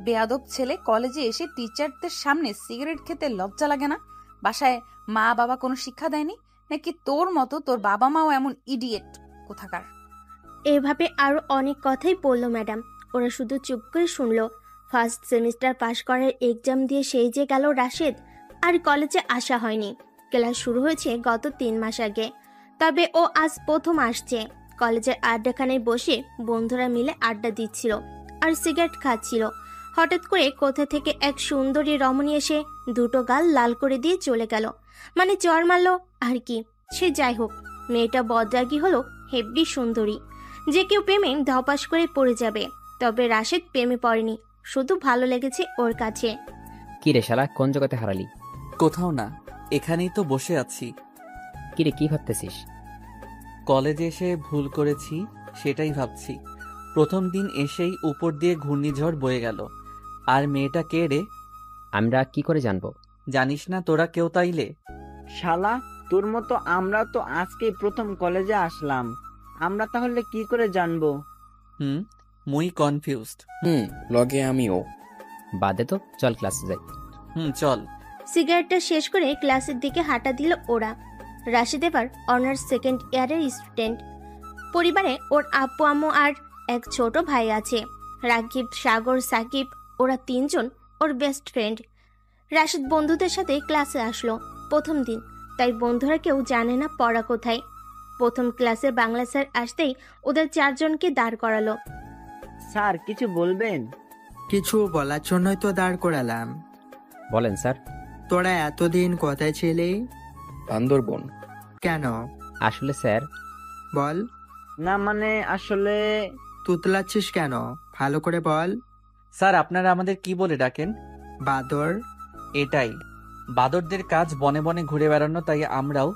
বেয়াদব ছেলে, কলেজে এসে টিচারদের সামনে সিগারেট খেতে লজ্জা লাগে না? বাসায় মা বাবা কোনো শিক্ষা দেয়নি নাকি তোর মতো তোর বাবা মাও এমন ইডিয়েট কোথাকার? এভাবে আরো অনেক কথাই বললো ম্যাডাম। ওরা শুধু চুপ করে শুনলো। ফার্স্ট সেমিস্টার পাশ করার এক্সাম দিয়ে সেই যে গেল রাশেদ, আর কলেজে আসা হয়নি। ক্লাস শুরু হয়েছে গত 3 মাস আগে, তবে ও আজ প্রথম আসছে। কলেজের আড্ডাখানায় বসে বন্ধুরা মিলে আড্ডা দিচ্ছিল আর সিগারেট খাচ্ছিল। হঠাৎ করে কোথা থেকে এক সুন্দরী রমণী এসে দুটো গাল লাল করে দিয়ে চলে গেল, মানে জ্বর মারলো আর কি। সে যাই হোক, মেয়েটা বদরাগী হলো, হেব্বি সুন্দরী, যে কেউ প্রেমে ধপাস করে পড়ে যাবে। তবে রাশেদ প্রেমে পড়েনি, শুধু ভালো লেগেছে ওর কাছে। কি রে শালা, কোন জগতে হারালি? কোথাও না, এখানেই তো বসে আছি। কি রে, কি ভাবতেছিস? কলেজে এসে ভুল করেছি সেটাই ভাবছি। প্রথম দিন এসেই উপর দিয়ে ঘূর্ণিঝড় বয়ে গেল। আর মেয়েটা কে রে? আমরা কি করে জানবো? জানিস না তোরা কেউ তাইলে? শালা, তোর মতো আমরা তো আজকেই প্রথম কলেজে আসলাম, আমরা তাহলে কি করে জানবো? মুই কনফিউজড। লগে আমিও। বাদে তো, চল ক্লাসে যাই। চল। সিগারেটটা শেষ করে ক্লাসের দিকে হাঁটা দিল ওরা। রাশেদ এবার অনার্স সেকেন্ড ইয়ারের স্টুডেন্ট। পরিবারে ওর আব্বু আম্মু আর এক ছোট ভাই আছে। রাকিব, সাগর, সাকিব, ওরা 3 জন ওর বেস্ট ফ্রেন্ড। রাশেদ বন্ধুদের সাথে ক্লাসে আসলো প্রথম দিন, তাই বন্ধুরা কেউ জানে না পড়া কোথায়। প্রথম ক্লাসে বাংলা স্যার আসতেই ওদের 4 জনকে দাঁড় করালো। স্যার কিছু বলবেন? কিছু বলার জন্যই তো দাঁড় করালাম। বলেন স্যার। তোরা এতদিন কোথায় ছিলি? বান্দরবন। কেন? আসলে স্যার। বল। না মানে আসলে। তুতলাচ্ছিস কেন? ভালো করে বল। স্যার আপনারা আমাদের কি বলে ডাকেন? বাদর। এটাই, বাদরদের কাজ বনে বনে ঘুরে বেড়ানো, তাই আমরাও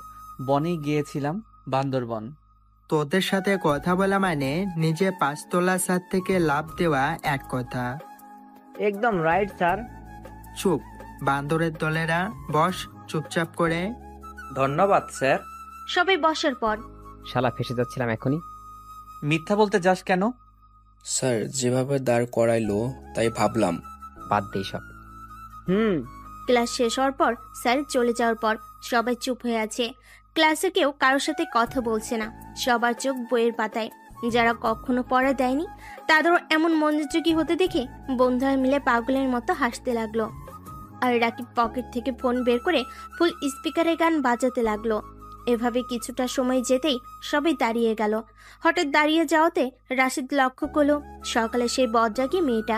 বনেই গিয়েছিলাম, বান্দরবন। তোদের সাথে কথা বলা মানে নিজে 5 তলা ছাদ থেকে লাফ দেওয়া এক কথা। একদম রাইট স্যার। চুপ বান্দরের দলেরা, বস চুপচাপ করে। ধন্যবাদ স্যার। সবাই বসার পর শালা ফেসে যাচ্ছিলাম এখনই। মিথ্যা বলতে যাস কেন? স্যার যেভাবে দাঁড় করাইলো তাই ভাবলাম। বাদ দেই সব। ক্লাস শেষ হওয়ার পর স্যার চলে যাওয়ার পর সবাই চুপ হয়ে আছে। ক্লাসে কেউ কারোর সাথে কথা বলছে না, সবার চোখ বইয়ের পাতায়। যারা কখনো পড়া দেয়নি তাদেরও এমন মনোযোগী হতে দেখে বন্ধুরা মিলে পাগলের মতো হাসতে লাগলো। আর রাকিব পকেট থেকে ফোন বের করে ফুল স্পিকারে গান বাজাতে লাগলো। এভাবে কিছুটা সময় যেতেই সবাই দাঁড়িয়ে গেল। হঠাৎ দাঁড়িয়ে যাওয়াতে রাশিদ লক্ষ্য করলো সকালে সেই বদরাগী মেয়েটা,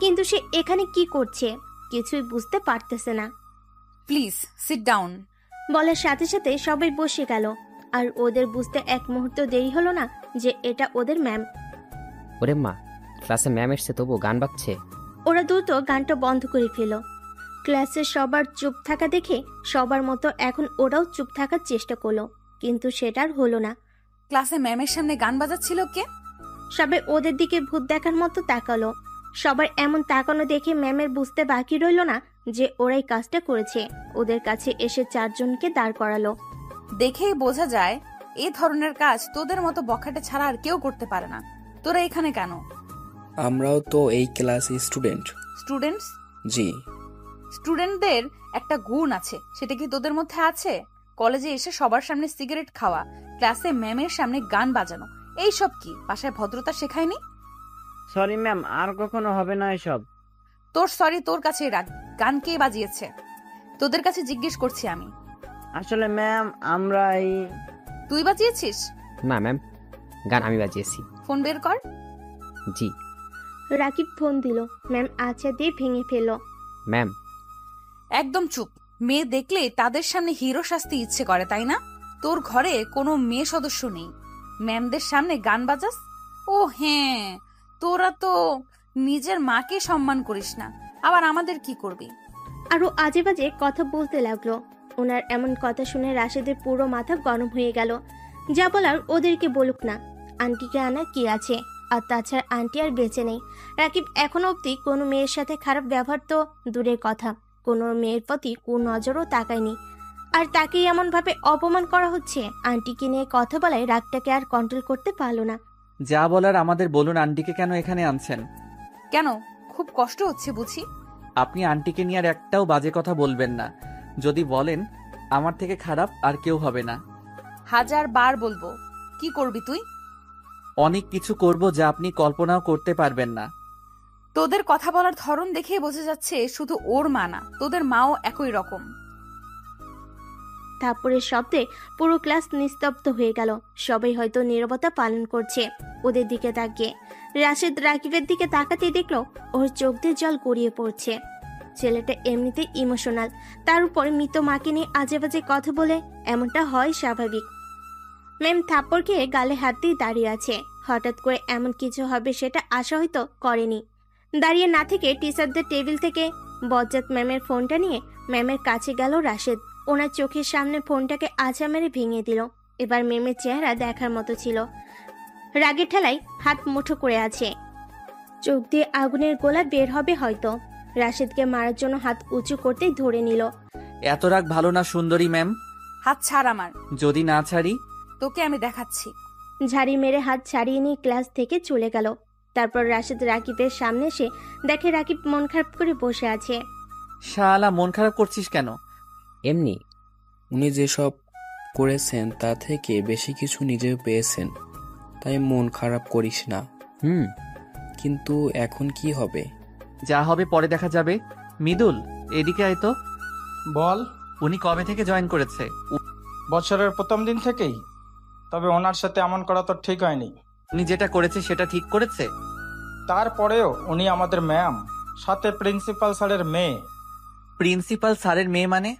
কিন্তু সে এখানে কি করছে কিছুই বুঝতে পারতেছে না। প্লিজ সিট ডাউন বলার সাথে সাথে সবাই বসে গেল। আর ওদের বুঝতে এক মুহূর্ত দেরি হলো না যে এটা ওদের ম্যাম। ওরে মা, ক্লাসে ম্যাম এসছে তবু গান বাজছে। ওরা দ্রুত গানটা বন্ধ করে ফেল। ক্লাসে সবার চুপ থাকা দেখে সবার মতো এখন ওরাও চুপ থাকার চেষ্টা করলো, কিন্তু সেটার হলো না। ক্লাসে ম্যামের সামনে গান বাজাচ্ছিল কে? সবাই ওদের দিকে ভূত দেখার মতো তাকালো। সবার এমন তাকানো দেখে ম্যামের বুঝতে বাকি রইল না যে ওরাই কাজটা করেছে। ওদের কাছে এসে 4 জনকে দাঁড় করালো। দেখেই বোঝা যায় এই ধরনের কাজ তোদের মতো বখাটে ছাড়া আর কেউ করতে পারে না। তোরা এখানে কেন? আমরাও তো এই ক্লাসে স্টুডেন্ট। স্টুডেন্টস? জি। স্টুডেন্টদের একটা গুণ আছে, সেটা কি তোদের মধ্যে আছে? কলেজে এসে সবার সামনে সিগারেট খাওয়া, ক্লাসে ম্যামের সামনে গান বাজানো, এইসব কি বাসায় ভদ্রতা শেখায়নি? সরি ম্যাম, আর কখনো হবে না এসব। তোর সরি তোর কাছে রাখ। গান কে বাজিয়েছে তোদের কাছে জিজ্ঞেস করছি আমি। আসলে ম্যাম আমরা এই। তুই বাজিয়েছিস? না ম্যাম, গান আমি বাজিয়েছি। ফোন বের কর। জি। রাকিব ফোন দিল। ম্যাম আচ্ছা দিয়ে ভেঙে ফেল। ম্যাম। একদম চুপ। মেয়ে দেখলে তাদের সামনে হিরো শাস্তি ইচ্ছে করে, তাই না? তোর ঘরে কোনো মেয়ে সদস্য নেই, ম্যামদের সামনে গান বাজাস? ও হ্যাঁ, তোরা তো নিজের মাকে সম্মান করিস না, আবার আমাদের কি করবি? আরো আজে বাজে কথা বলতে লাগলো। ওনার এমন কথা শুনে রাশেদের পুরো মাথা গরম হয়ে গেল। যা বলার ওদেরকে বলুক না, আন্টিকে আনা কি আছে? আর তাছাড়া আন্টি আর বেঁচে নেই। রাকিব এখনো অব্দি কোনো মেয়ের সাথে খারাপ ব্যবহার তো দূরের কথা, কোনো মেয়ের প্রতি কুনজরও তাকায়নি। আর তাকেই এমনভাবে অপমান করা হচ্ছে। আন্টিকে নিয়ে কথা বলায় রাগটাকে আর কন্ট্রোল করতে পারলো না। যা বলার আমাদের বলুন, আন্টিকে কেন এখানে আনছেন? কেন, খুব কষ্ট হচ্ছে বুঝি? আপনি আন্টিকে নিয়ে আর একটাও বাজে কথা বলবেন না। যদি বলেন, আমার থেকে খারাপ আর কেউ হবে না। 1000 বার বলবো। কি করবি তুই? অনেক কিছু করব যা আপনি কল্পনাও করতে পারবেন না। তোদের কথা বলার ধরন দেখেই বোঝা যাচ্ছে শুধু ওর মা না, তোদের মাও একই রকম। থাপ্পড়ের শব্দে পুরো ক্লাস নিস্তব্ধ হয়ে গেল। সবাই হয়তো নীরবতা পালন করছে ওদের দিকে তাকিয়ে। রাশেদ রাকিবের দিকে তাকাতেই দেখলো ওর চোখ দিয়ে জল গড়িয়ে পড়ছে। ছেলেটা এমনিতে ইমোশনাল, তার উপর মৃত মাকে নিয়ে আজে বাজে কথা বলে এমনটা হয় স্বাভাবিক। ম্যাম থাপ্পড় খেয়ে গালে হাত দিয়ে দাঁড়িয়ে আছে। হঠাৎ করে এমন কিছু হবে সেটা আশা হয়তো করেনি। দাঁড়িয়ে না থেকে টিচারদের টেবিল থেকে বজ্জাত ম্যামের ফোনটা নিয়ে ম্যামের কাছে গেল রাশেদ। ওনার চোখের সামনে ফোনটাকে আছাড় মেরে ভেঙে দিল। এবার ম্যামের চেহারা দেখার মতো ছিল। রাগের ঠেলায় হাত মুঠো করে আছে, চোখ দিয়ে আগুনের গোলা বের হবে হয়তো। রাশেদকে মারার জন্য হাত উঁচু করতেই ধরে নিল। এত রাগ ভালো না সুন্দরী ম্যাম। হাত ছাড় আমার। যদি না ছাড়ি? তোকে আমি দেখাচ্ছি। ঝাড়ি মেরে হাত ছাড়িয়ে নিয়ে ক্লাস থেকে চলে গেল। তারপর রাশেদ রাকিবের সামনে এসে দেখে রাকিব মন খারাপ করে বসে আছে। শালা, মন খারাপ করছিস কেন? এমনি। উনি যেসব করেছেন তা থেকে বেশি কিছু নিজেও পেয়েছেন, তাই মন খারাপ করিস না। কিন্তু এখন কি হবে? যা হবে পরে দেখা যাবে। মৃদুল, এদিকে আয় তো। বল। উনি কবে থেকে জয়েন করেছে? বছরের প্রথম দিন থেকেই। তবে ওনার সাথে এমন করা তো ঠিক হয়নি। উনি যেটা করেছে সেটা ঠিক করেছে? তারপরেও উনি আমাদের ম্যাম, সাথে প্রিন্সিপাল স্যারের মেয়ে। প্রিন্সিপাল স্যারের মেয়ে মানে?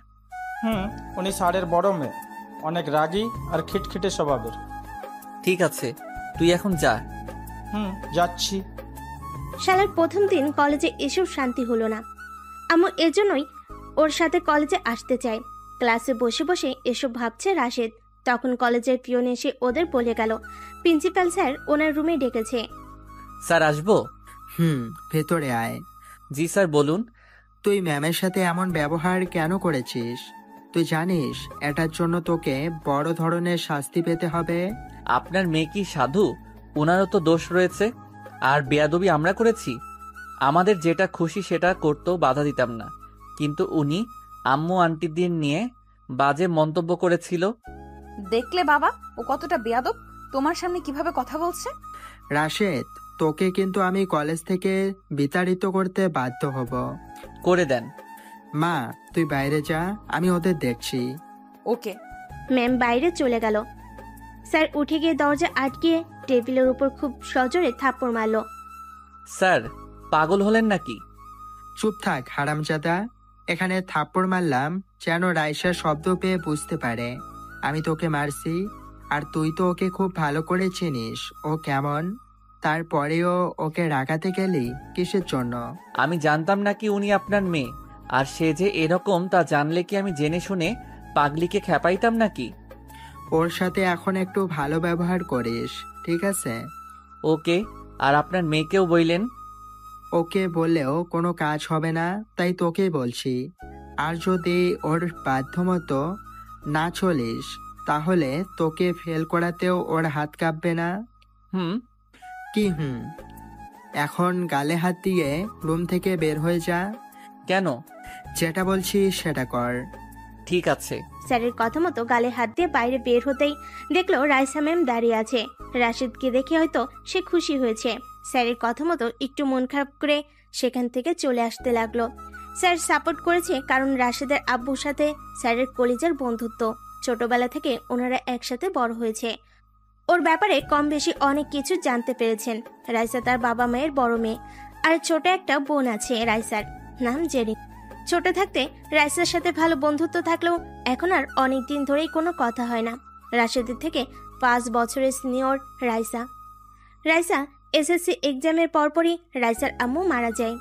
উনি স্যারের বড় মেয়ে, অনেক রাগী আর খিটখিটে স্বভাবের। ঠিক আছে, তুই এখন যা। যাচ্ছি। শালার প্রথম দিন কলেজে এসেও শান্তি হলো না। আম্মু এজন্যই ওর সাথে কলেজে আসতে চায়। ক্লাসে বসে বসে এসব ভাবছে রাশেদ। তখন কলেজের পিয়ন এসে ওদের বলে গেল প্রিন্সিপাল স্যার ওনার রুমে ডেকেছে। স্যার আসবো? ভেতরে আয়। জি স্যার, বলুন। তুই ম্যামের সাথে এমন ব্যবহার কেন করেছিস? তুই জানিস এটার জন্য তোকে বড় ধরনের শাস্তি পেতে হবে। আপনার মেয়ে কি সাধু? ওনারও তো দোষ রয়েছে। আর বেয়াদবি আমরা করেছি? আমাদের যেটা খুশি সেটা করতেও বাধা দিতাম না, কিন্তু উনি আম্মু আন্টিদের নিয়ে বাজে মন্তব্য করেছিল। দেখলে বাবা, ও কতটা বেয়াদব। তোমার সামনে কিভাবে কথা বলছে। রাশেদ, তোকে কিন্তু আমি কলেজ থেকে বিতাড়িত করতে বাধ্য হব। করে দেন। মা, তুই বাইরে যা, আমি ওদের দেখছি। ওকে। ম্যাম বাইরে চলে গেল। স্যার উঠে গিয়ে দরজা আটকিয়ে টেবিলের উপর খুব সজোরে থাপ্পড় মারল। স্যার, পাগল হলেন নাকি? চুপ থাক হারামজাদা। এখানে থাপ্পড় মারলাম যেন রাইসা শব্দ পেয়ে বুঝতে পারে আমি তোকে মারছি। আর তুই তো ওকে খুব ভালো করে চিনিস ও কেমন। তারপরেও ওকে রাগাতে গেলি কিসের জন্য? আমি জানতাম নাকি উনি আপনার মেয়ে, আর সে যে এরকম তা জানলে কি আমি জেনে শুনে পাগলিকে খেপাইতাম নাকি? ওর সাথে এখন একটু ভালো ব্যবহার করিস, ঠিক আছে? ওকে। আর আপনার মেয়েকেও বললেন? ওকে বললেও কোনো কাজ হবে না, তাই তোকেই বলছি। আর যদি ওর বাধ্যমতো না চলিস তাহলে তোকে ফেল করাতেও ওর হাত কাঁপবে না। কি এখন গালে হাত দিয়ে রুম থেকে বের হয়ে যা। কেন? যেটা বলছি সেটা কর। ঠিক আছে। স্যারের কথা মতো গালে হাত দিয়ে বাইরে বের হতেই দেখলো রাইসা ম্যাম দাঁড়িয়ে আছে। রাশিদকে দেখে হয়তো সে খুশি হয়েছে। স্যারের কথা মতো একটু মন খারাপ করে সেখান থেকে চলে আসতে লাগলো। স্যার সাপোর্ট করেছে কারণ রাশিদের আব্বুর সাথে স্যারের কলিজার বন্ধুত্ব। ছোটবেলা থেকে ওনারা একসাথে বড় হয়েছে। ওর ব্যাপারে কম বেশি অনেক কিছু জানতে পেরেছেন। রাইসা তার বাবা মায়ের বড় মেয়ে, আর ছোট একটা বোন আছে রাইসার, নাম জেরি। ছোট থাকতে রাইসার সাথে ভালো বন্ধুত্ব থাকলেও এখন আর অনেক দিন ধরেই কোনো কথা হয় না। রাশেদের থেকে 5 বছরের সিনিয়র রাইসা। এসএসসি এক্সামের পরপরই রাইসার আম্মু মারা যায়।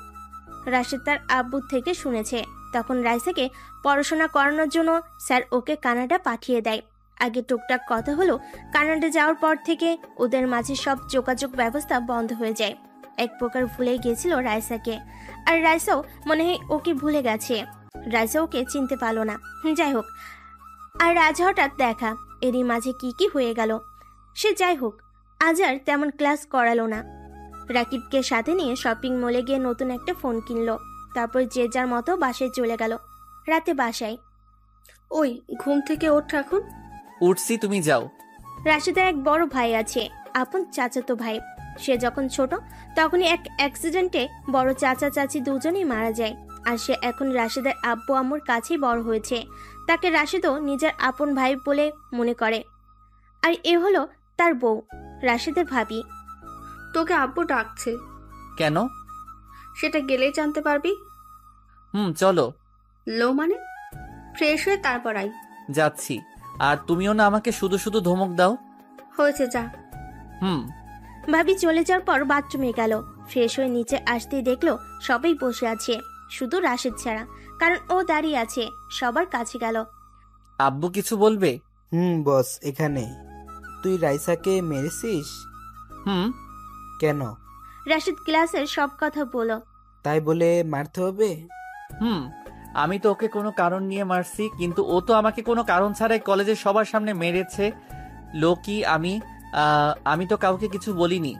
রাশেদ তার আব্বুর থেকে শুনেছে। তখন রাইসাকে পড়াশোনা করানোর জন্য স্যার ওকে কানাডা পাঠিয়ে দেয়। আগে টুকটাক কথা হলো, কানাডা যাওয়ার পর থেকে ওদের মাঝে সব যোগাযোগ ব্যবস্থা বন্ধ হয়ে যায়। এক প্রকার ভুলে গেছিল রাইসাকে, আর রাইসাও মনে হয় ওকে ভুলে গেছে। রাইসা ওকে চিনতে পারলো না। যাই হোক, আর আজ হঠাৎ দেখা, এরই মাঝে কি কি হয়ে গেল। সে যাই হোক, আজ আর তেমন ক্লাস করালো না। রাকিবকে সাথে নিয়ে শপিং মলে গিয়ে নতুন একটা ফোন কিনলো। তারপর যে যার মতো বাসায় চলে গেল। রাতে বাসায় ওই ঘুম থেকে ওঠ এখন। উঠছি, তুমি যাও। রাশেদের এক বড় ভাই আছে, আপন চাচাতো ভাই। সে যখন ছোট তখনই এক অ্যাক্সিডেন্টে বড় চাচা চাচি দুজনেই মারা যায়। আর সে এখন রাশেদের আব্বু আম্মুর কাছেই বড় হয়েছে। তাকে রাশেদও নিজের আপন ভাই বলে মনে করে। আর এ হলো তার বউ, রাশেদের ভাবি। তোকে আব্বু ডাকছে। কেন? সেটা গেলেই জানতে পারবি। চলো। লো মানে? ফ্রেশ হয়ে তারপর আই। যাচ্ছি। আর তুমিও না আমাকে শুধু শুধু ধমক দাও। হয়েছে, যা। ভাবি চলে যাওয়ার পর বাথরুমে গেল। ফ্রেশ হয়ে নিচে আসতেই দেখলো সবাই বসে আছে, শুধু রাশেদ ছাড়া, কারণ ও দাঁড়িয়ে আছে। সবার কাছে গেল। আব্বু কিছু বলবে? বস এখানে। তুই রাইসাকে মেরেছিস? কেন? রাশেদ ক্লাসের সব কথা বলো। তাই বলে মারতে হবে? আমি তো ওকে কোনো কারণ নিয়ে মারছি, কিন্তু ও তো আমাকে কোনো কারণ ছাড়াই কলেজের সবার সামনে মেরেছে। লোকি আমি তো কাউকে কিছু বলিনি।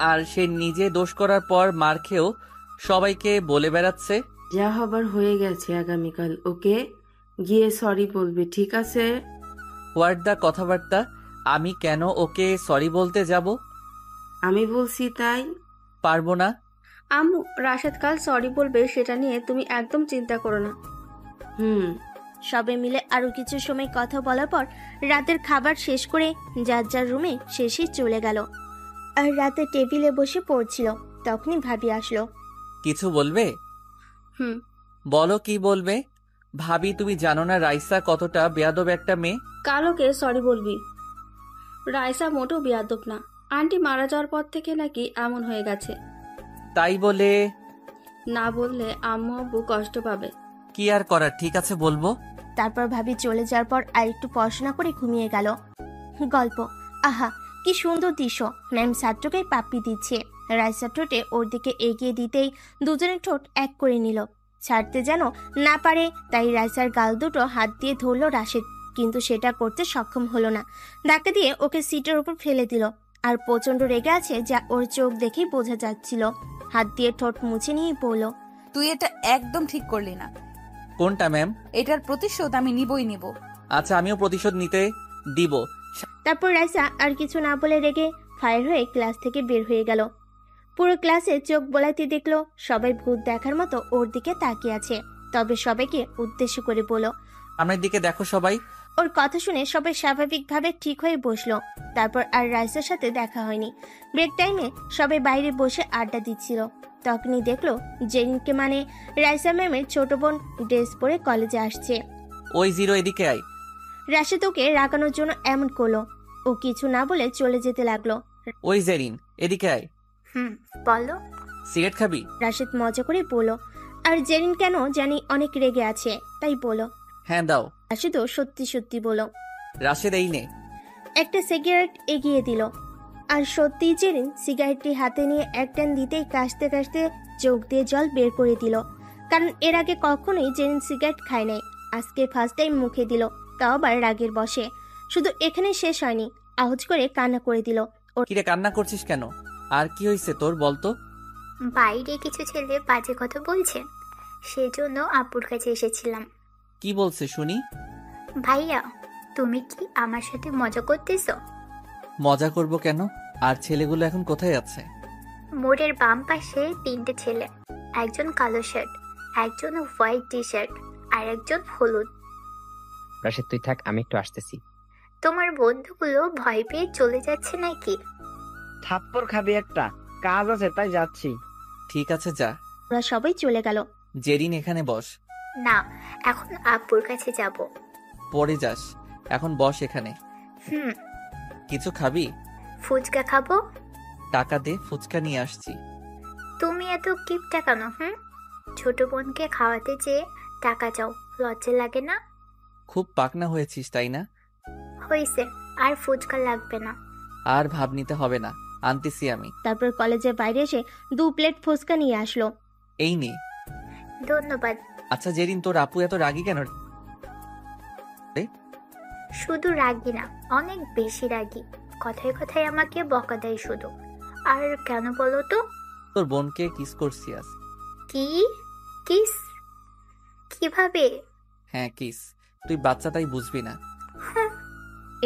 আর সে নিজে দোষ করার পর মার খেয়েও সবাইকে বলে বেড়াচ্ছে। যা হবার হয়ে গেছে, আগামীকাল ওকে গিয়ে সরি বলবি, ঠিক আছে? হোয়াট দা কথাবার্তা? আমি কেন ওকে সরি বলতে যাব? আমি বলছি তাই। পারবো না। আম্মু, রাশেদ কাল সরি বলবে, সেটা নিয়ে তুমি একদম চিন্তা করো না। সবে মিলে আরো কিছু সময় কথা বলার পর রাতের খাবার শেষ করে যার যার রুমে শেষেই চলে গেল। আর রাতে টেবিলে বসে পড়ছিল, তখনই ভাবি আসলো। কিছু বলবে? বলো, কি বলবে? ভাবি, তুমি জানো না রাইসা কতটা বেয়াদব একটা মেয়ে? কাল ওকে সরি বলবি। রাইসা মোটেও বেয়াদব না। আন্টি মারা যাওয়ার পর থেকে নাকি এমন হয়ে গেছে। তাই বলে? না বললে আম্মু আব্বু কষ্ট পাবে। কি আর করার, ঠিক আছে বলবো। তারপর ভাবি চলে যাওয়ার পর আর একটু পড়াশোনা করে ঘুমিয়ে গেল। গল্প। আহা, কি সুন্দর দৃশ্য। ম্যাম ছাত্রকে পাপ্পি দিচ্ছে। রাইসা ঠোঁটে ওর দিকে এগিয়ে দিতেই দুজনের ঠোঁট এক করে নিল। ছাড়তে যেন না পারে, তাই রাইসার গাল দুটো হাত দিয়ে ধরলো রাশেদ, কিন্তু সেটা করতে সক্ষম হলো না। ধাক্কা দিয়ে ওকে সিটের উপর ফেলে দিল। আর প্রচন্ড রেগে আছে, যা ওর চোখ দেখেই বোঝা যাচ্ছিল। হাত দিয়ে ঠোঁট মুছে নিয়ে বলল, তুই এটা একদম ঠিক করলি না। কোনটা ম্যাম? এটার প্রতিশোধ আমি নিবই নিব। আচ্ছা, আমিও প্রতিশোধ নিতে দিব। তারপর রাইসা আর কিছু না বলে রেগে ফায়ার হয়ে ক্লাস থেকে বের হয়ে গেল। পুরো ক্লাসে চোখ বোলাইতে দেখলো সবাই ভূত দেখার মতো ওর দিকে তাকিয়ে আছে। তবে সবাইকে উদ্দেশ্য করে বলল, আমার দিকে দেখো সবাই। ওর কথা শুনে সবাই স্বাভাবিকভাবে ঠিক হয়ে বসলো। তারপর আর রাইসার সাথে দেখা হয়নি। ব্রেক টাইমে সবাই বাইরে বসে আড্ডা দিচ্ছিল। তখনই দেখলো জেরিনকে, মানে রাইসা ম্যামের ছোট বোন, ড্রেস পরে কলেজে আসছে। ওই জিরো, এদিকে আয়। রাশেদ ওকে রাগানোর জন্য এমন করলো। ও কিছু না বলে চলে যেতে লাগলো। ওই জেরিন, এদিকে আয়। বলো। সিগারেট খাবি? রাশেদ মজা করে বলল। আর জেরিন কেন জানি অনেক রেগে আছে, তাই বলো। হ্যাঁ দাও। রাশেদও সত্যি সত্যি বলো। রাশেদ এই নে। একটা সিগারেট এগিয়ে দিল। আর সত্যি জেরিন সিগারেটটি হাতে নিয়ে এক টান দিতেই কাশতে কাশতে চোখ দিয়ে জল বের করে দিল। কারণ এর আগে কখনোই জেরিন সিগারেট খায় নাই, আজকে ফার্স্ট টাইম মুখে দিল, তাও আবার রাগের বশে। শুধু এখানে শেষ হয়নি, আওয়াজ করে কান্না করে দিল। কিরে, কান্না করছিস কেন? আর কি হয়েছে তোর, বলতো? বাইরে কিছু ছেলে বাজে কথা বলছে, সেজন্য আপুর কাছে এসেছিলাম। কি বলছে শুনি? ভাইয়া, তুমি কি আমার সাথে মজা করতেছো? মজা করব কেন? আর ছেলেগুলো এখন কোথায় আছে? মোড়ের বাম পাশে 3টে ছেলে, একজন কালো শার্ট, একজন হোয়াইট টি শার্ট, আর একজন হলুদ। রাশেদ তুই থাক, আমি একটু আসতেছি। তোমার বন্ধুগুলো ভয় পেয়ে চলে যাচ্ছে নাকি? থাপ্পড় খাবি একটা, কাজ আছে তাই যাচ্ছি। ঠিক আছে যা। ওরা সবাই চলে গেল। জেরিন এখানে বস। না, এখন আপুর কাছে যাব। পরে যাস, এখন বস এখানে। কিছু খাবি? ফুচকা খাবো। টাকা দে, ফুচকা নিয়ে আসছি। তুমি এত কিপটা কেন? ছোট বোনকে খাওয়াতে চেয়ে টাকা চাও, লজ্জা লাগে না? খুব পাকনা হয়েছিস তাই না? হইছে, আর ফুচকা লাগবে না। আর ভাব নিতে হবে না, আনতেছি আমি। তারপর কলেজের বাইরে এসে 2 প্লেট ফুচকা নিয়ে আসলো। এই নে। ধন্যবাদ। আচ্ছা জেরিন, তোর আপু এত রাগী কেন? শুধু রাগি না, অনেক বেশি রাগি। কথায় কথায় আমাকে বকা দেয় শুধু। আর কেন বলো তো? তোর বোনকে কিস করছি আজ। কি? কিস? কিভাবে? হ্যাঁ কিস, তুই বাচ্চা তাই বুঝবি না।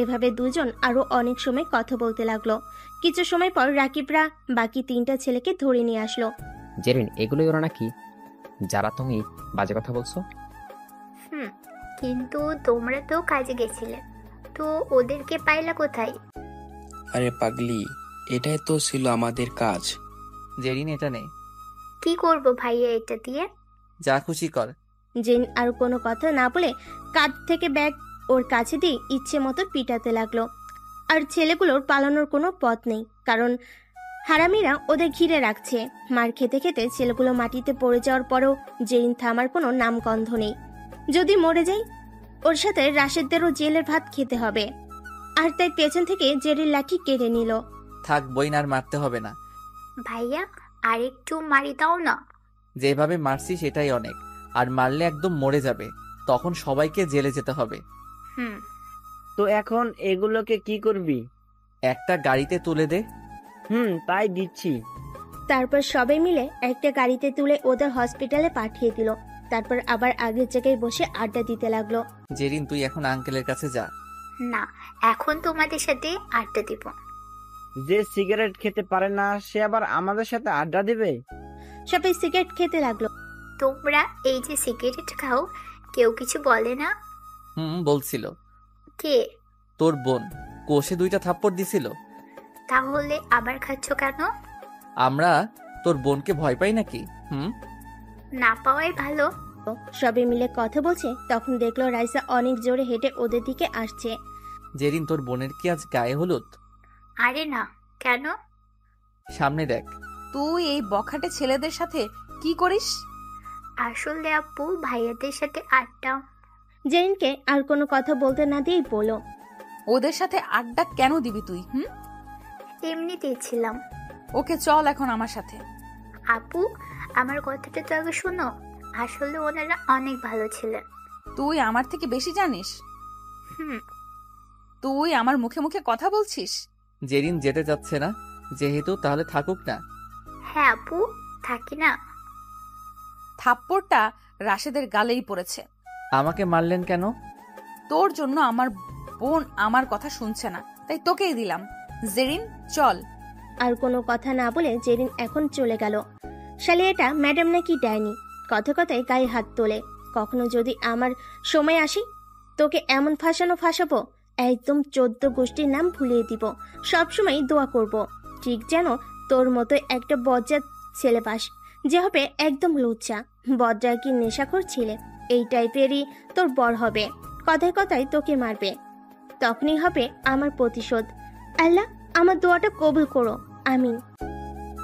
এভাবে দুজন আরো অনেক সময় কথা বলতে লাগলো। কিছু সময় পর রাকিবরা বাকি 3টা ছেলেকে ধরে নিয়ে আসলো। জেরিন, এগুলোই ওরা নাকি যারা তুমি বাজে কথা বলছো? কিন্তু তোমরা তো কাজে গেছিলে, তো ওদেরকে পাইলা কোথায়? আরে পাগলি, এটাই তো ছিল আমাদের কাজ। জেরিন এটা নেই। কি করব ভাইয়া এটা দিয়ে? যা খুশি কর। জেন আর কোনো কথা না বলে কাঁধ থেকে ব্যাগ ওর কাছে দিয়ে ইচ্ছে মতো পিটাতে লাগলো। আর ছেলেগুলোর পালানোর কোনো পথ নেই, কারণ হারামিরা ওদের ঘিরে রাখছে। মার খেতে খেতে ছেলেগুলো মাটিতে পড়ে যাওয়ার পরেও জেরিন থামার কোনো নামগন্ধ নেই। যদি মরে যাই, ওর সাথে রাশেদদেরও জেলের ভাত খেতে হবে। আর তাই পেছন থেকে জেরির লাঠি কেড়ে নিল। থাক বইন, আর মারতে হবে না। ভাইয়া আর একটু মারি দাও না। যেভাবে মারছি সেটাই অনেক, আর মারলে একদম মরে যাবে, তখন সবাইকে জেলে যেতে হবে। তো এখন এগুলোকে কি করবি? একটা গাড়িতে তুলে দে। তাই দিচ্ছি। তারপর সবাই মিলে একটা গাড়িতে তুলে ওদের হসপিটালে পাঠিয়ে দিল। তারপর আবার আগের জায়গায় বসে আড্ডা দিতে লাগলো। জেরিন তুই এখন আঙ্কেলের কাছে যা। না, এখন তোমাদের সাথে আড্ডা দিব। যে সিগারেট খেতে পারে না সে আবার আমাদের সাথে আড্ডা দিবে? সবাই সিগারেট খেতে লাগলো। তোমরা এই যে সিগারেট খাও, কেউ কিছু বলে না? বলছিল। কে? তোর বোন কোষে 2টা থাপ্পড় দিছিল। তাহলে আবার খাচ্ছ কেন? আমরা তোর বোনকে ভয় পাই নাকি? না পাওয়াই ভালো। সবাই মিলে কথা বলছে, তখন দেখলো রাইসা অনেক জোরে হেঁটে ওদের দিকে আসছে। জেরিন তোর বোনের কি আজ গায়ে হলুদ? আরে না, কেন? সামনে দেখ। তুই এই বখাটে ছেলেদের সাথে কি করিস? আসলে আপু ভাইয়াদের সাথে আড্ডা। জেরিনকে আর কোনো কথা বলতে না দিয়েই বলো, ওদের সাথে আড্ডা কেন দিবি তুই? এমনিতেই ছিলাম। ওকে চল এখন আমার সাথে। আপু আমার কথাটা তো আগে শোনো। আসলে ওনারা অনেক ভালো ছিলেন। তুই আমার থেকে বেশি জানিস? তুই আমার মুখে মুখে কথা বলছিস। জেরিন যেতে যাচ্ছে না যেহেতু, তাহলে থাকুক না। হ্যাঁ আপু, থাকি না। থাপ্পড়টা রাশেদের গালেই পড়েছে। আমাকে মারলেন কেন? তোর জন্য আমার বোন আমার কথা শুনছে না, তাই তোকেই দিলাম। জেরিন চল। আর কোনো কথা না বলে জেরিন এখন চলে গেল। শালি এটা ম্যাডাম নাকি ডাইনি, কথা কথায় গায়ে হাত তোলে। কখনো যদি আমার সময় আসি, তোকে এমন ফাঁসাবো, একদম 14 গোষ্ঠীর নাম ভুলিয়ে দিব। সবসময় দোয়া করব ঠিক যেন তোর মতো একটা বজ্জাত ছেলে পাস, যে হবে একদম লুচ্চা বজ্জার কি নেশাখোর ছেলে। এই টাইপেরই তোর বর হবে, কথায় কথায় তোকে মারবে। তখনই হবে আমার প্রতিশোধ। আল্লাহ আমার দোয়াটা কবুল করো, আমিন।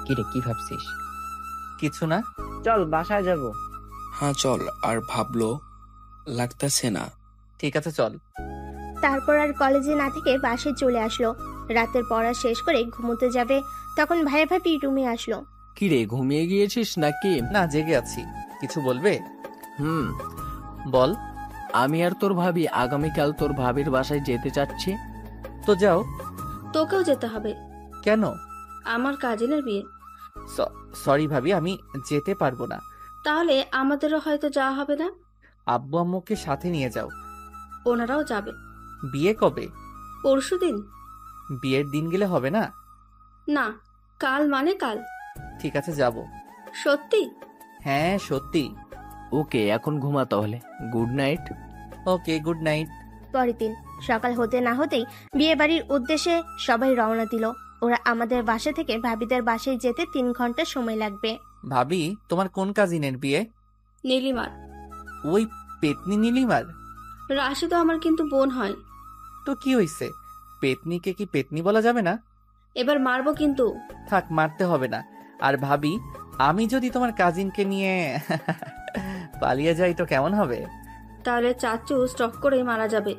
কিরে, কি ভাবছিস? কিছু না, চল বাসায় যাব। হ্যাঁ চল। আর ভাবলো লাগতাছে না। ঠিক আছে চল। তারপর আর কলেজে না থেকে বাসায় চলে আসলো। রাতের পড়া শেষ করে ঘুমোতে যাবে, তখন ভাইয়া ভাবি রুমে আসলো। কিরে, ঘুমিয়ে গিয়েছিস নাকি? না, জেগে আছি। কিছু বলবে? বল। আমি আর তোর ভাবি আগামীকাল তোর ভাবির বাসায় যেতে চাচ্ছি। তো যাও। তোকেও যেতে হবে। কেন? আমার কাজিনের বিয়ে। সরি ভাবি, আমি যেতে পারবো না। তাহলে আমাদেরও হয়তো যাওয়া হবে না। আব্বু আম্মুকে সাথে নিয়ে যাও। ওনারাও যাবে। বিয়ে কবে? পরশুদিন। বিয়ের দিন গেলে হবে না? না, কাল মানে কাল। ঠিক আছে যাব। সত্যি? হ্যাঁ সত্যি। ওকে, এখন ঘুমা তাহলে। Good night. Okay, good night. পরের দিন সকাল হতে না হতেই বিয়ে বাড়ির উদ্দেশ্যে সবাই রওনা দিল। ওরা আমাদের বাসা থেকে ভাবিদের বাসায় যেতে 3 ঘন্টা সময় লাগবে। ভাবি, তোমার কোন কাজিনের বিয়ে? নীলিমার। ওই পেতনি নীলিমার? রাশি তো আমার কিন্তু বোন হয়। তো কি হইছে, পেতনিকে কি পেতনি বলা যাবে না? এবার মারবো কিন্তু। থাক, মারতে হবে না। আর ভাবি, আমি যদি তোমার কাজিনকে নিয়ে পালিয়ে যাই তো কেমন হবে? তাহলে চাচু স্টক করে মারা যাবে।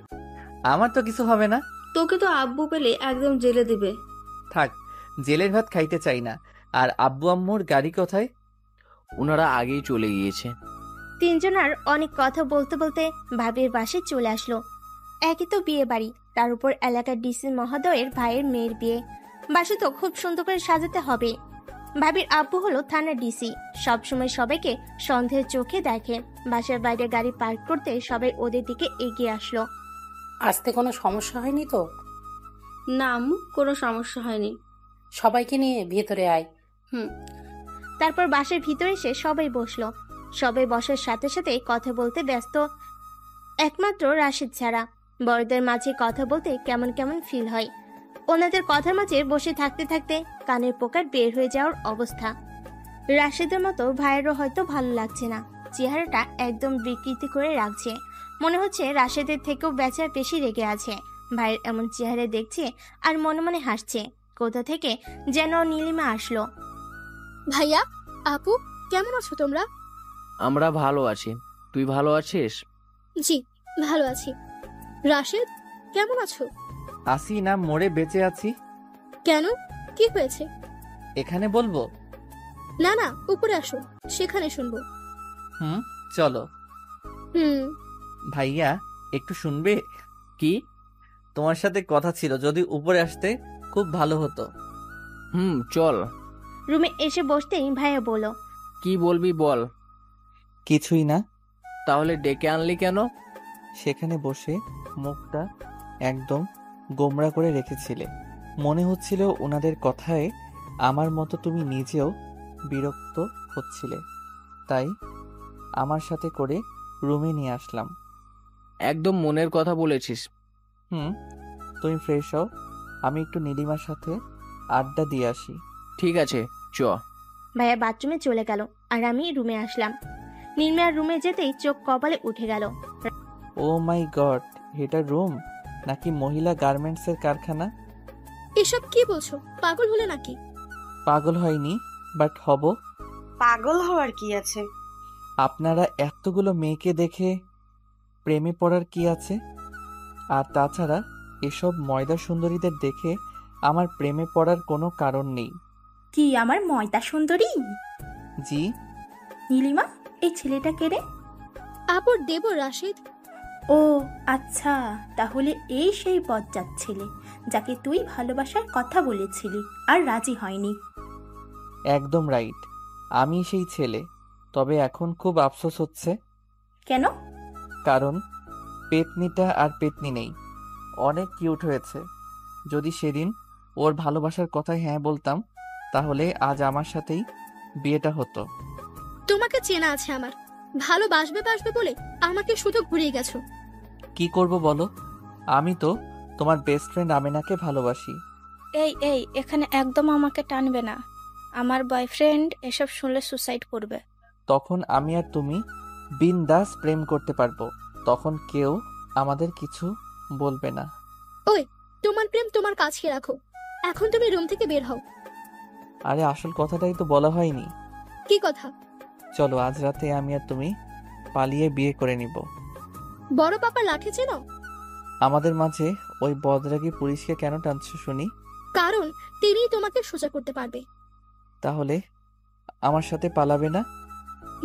আমার তো কিছু হবে না। তোকে তো আব্বু পেলে একদম জেলে দিবে। থাক, জেলের ভাত খাইতে চাই না। আর আব্বু আম্মুর গাড়ি কোথায়? ওনারা আগেই চলে গিয়েছে। 3 জন আর অনেক কথা বলতে বলতে ভাবির বাসায় চলে আসলো। একই তো বিয়ে বাড়ি, তার উপর এলাকার ডিসি মহোদয়ের ভাইয়ের মেয়ের বিয়ে, বাসা তো খুব সুন্দর করে সাজাতে হবে। ভাবির আব্বু হলো থানার ডিসি, সবসময় সবাইকে সন্দেহের চোখে দেখে। বাসার বাইরে গাড়ি পার্ক করতে সবাই ওদের দিকে এগিয়ে আসলো। আসতে কোনো সমস্যা হয়নি তো? না আম্মু, কোনো সমস্যা হয়নি। সবাইকে নিয়ে ভেতরে আয়। তারপর বাসার ভিতরে এসে সবাই বসলো। সবাই বসার সাথে সাথে কথা বলতে ব্যস্ত, একমাত্র রাশেদ ছাড়া। বড়দের মাঝে কথা বলতে কেমন কেমন ফিল হয়। ওনাদের কথার মাঝে বসে থাকতে থাকতে কানের পোকার বের হয়ে যাওয়ার অবস্থা। রাশেদের মতো ভাইয়েরও হয়তো ভালো লাগছে না, চেহারাটা একদম বিকৃতি করে রাখছে। মনে হচ্ছে রাশেদের থেকেও বেচার বেশি রেগে আছে। ভাইয়ের এমন চেহারা দেখছে আর মনে মনে হাসছে। কোথা থেকে যেন নীলিমা আসলো। ভাইয়া, আপু, কেমন আছো তোমরা? আমরা ভালো আছি, তুই ভালো আছিস? জি, ভালো আছি। রাশেদ, কেমন আছো? আসি না, মরে বেঁচে আছি। কেন, কি হয়েছে? এখানে বলবো? না না, উপরে আসো, সেখানে শুনবো। চলো। ভাইয়া, একটু শুনবে? কি? তোমার সাথে কথা ছিল, যদি উপরে আসতে খুব ভালো হতো। চল। রুমে এসে বসতেই ভাইয়া বলল, কি বলবি বল। কিছুই না। তাহলে ডেকে আনলি কেন? সেখানে বসে মুখটা একদম গোমড়া করে রেখেছিলে, মনে হচ্ছিল ওনাদের কথায় আমার মতো তুমি নিজেও বিরক্ত হচ্ছিলে, তাই আমার সাথে করে রুমে নিয়ে আসলাম। একদম মনের কথা বলেছিস। তুমি ফ্রেশ হও, আমি একটু নীলিমার সাথে আড্ডা দিয়ে আসি। ঠিক আছে, চ। ভাইয়া বাথরুমে চলে গেল আর আমি রুমে আসলাম। নীলিমার রুমে যেতেই চোখ কপালে উঠে গেল। ও মাই গড, এটা রুম নাকি মহিলা গার্মেন্টসের কারখানা? এসব কি বলছো? পাগল হলে নাকি? পাগল হয়নি, বাট হব। পাগল হওয়ার কি আছে? আপনারা এতগুলো মেয়েকে দেখে প্রেমে পড়ার কি আছে? আর তাছাড়া এসব ময়দা সুন্দরীদের দেখে আমার প্রেমে পড়ার কোনো কারণ নেই। কি আমার ময়দা সুন্দরী? জি। নীলিমা, এই ছেলেটা কে রে? আপুর দেব রাশেদ। ও আচ্ছা, তাহলে এই সেই বজ্জাত ছেলে যাকে তুই ভালোবাসার কথা বলেছিলি আর রাজি হয়নি। একদম রাইট, আমি সেই ছেলে। তবে এখন খুব আফসোস হচ্ছে। কেন? কারণ পেতনিটা আর পেতনি নেই। অনেক কিউট হয়েছে। যদি সেদিন ওর ভালোবাসার কথায় হ্যাঁ বলতাম, তাহলে আজ আমার সাথেই বিয়েটা হতো। তোমাকে চেনা আছে আমার, ভালোবাসবে বলে আমাকে শুধু ঘুরিয়ে গেছো। কি করব বলো? আমি তো তোমার বেস্ট ফ্রেন্ড আমেনাকে ভালোবাসি। এই এখানে একদম আমাকে টানবে না। আমার বয়ফ্রেন্ড এসব শুনলে সুসাইড করবে। তখন আমি আর তুমি বিন্দাস প্রেম করতে পারবো। তখন কেউ আমাদের কিছু বলবে না। ওই, তোমার প্রেম তোমার কাছে রাখো, এখন তুমি রুম থেকে বের হও। আরে আসল কথাটাই তো বলা হয়নি। কি কথা? চলো আজ রাতে আমি আর তুমি পালিয়ে বিয়ে করে নিব। বড় পাপা লাঠি চেনো? আমাদের মাঝে ওই বদরাগী পুলিশকে কেন টানছো শুনি? কারণ তিনিই তোমাকে সোজা করতে পারবে। তাহলে আমার সাথে পালাবে না?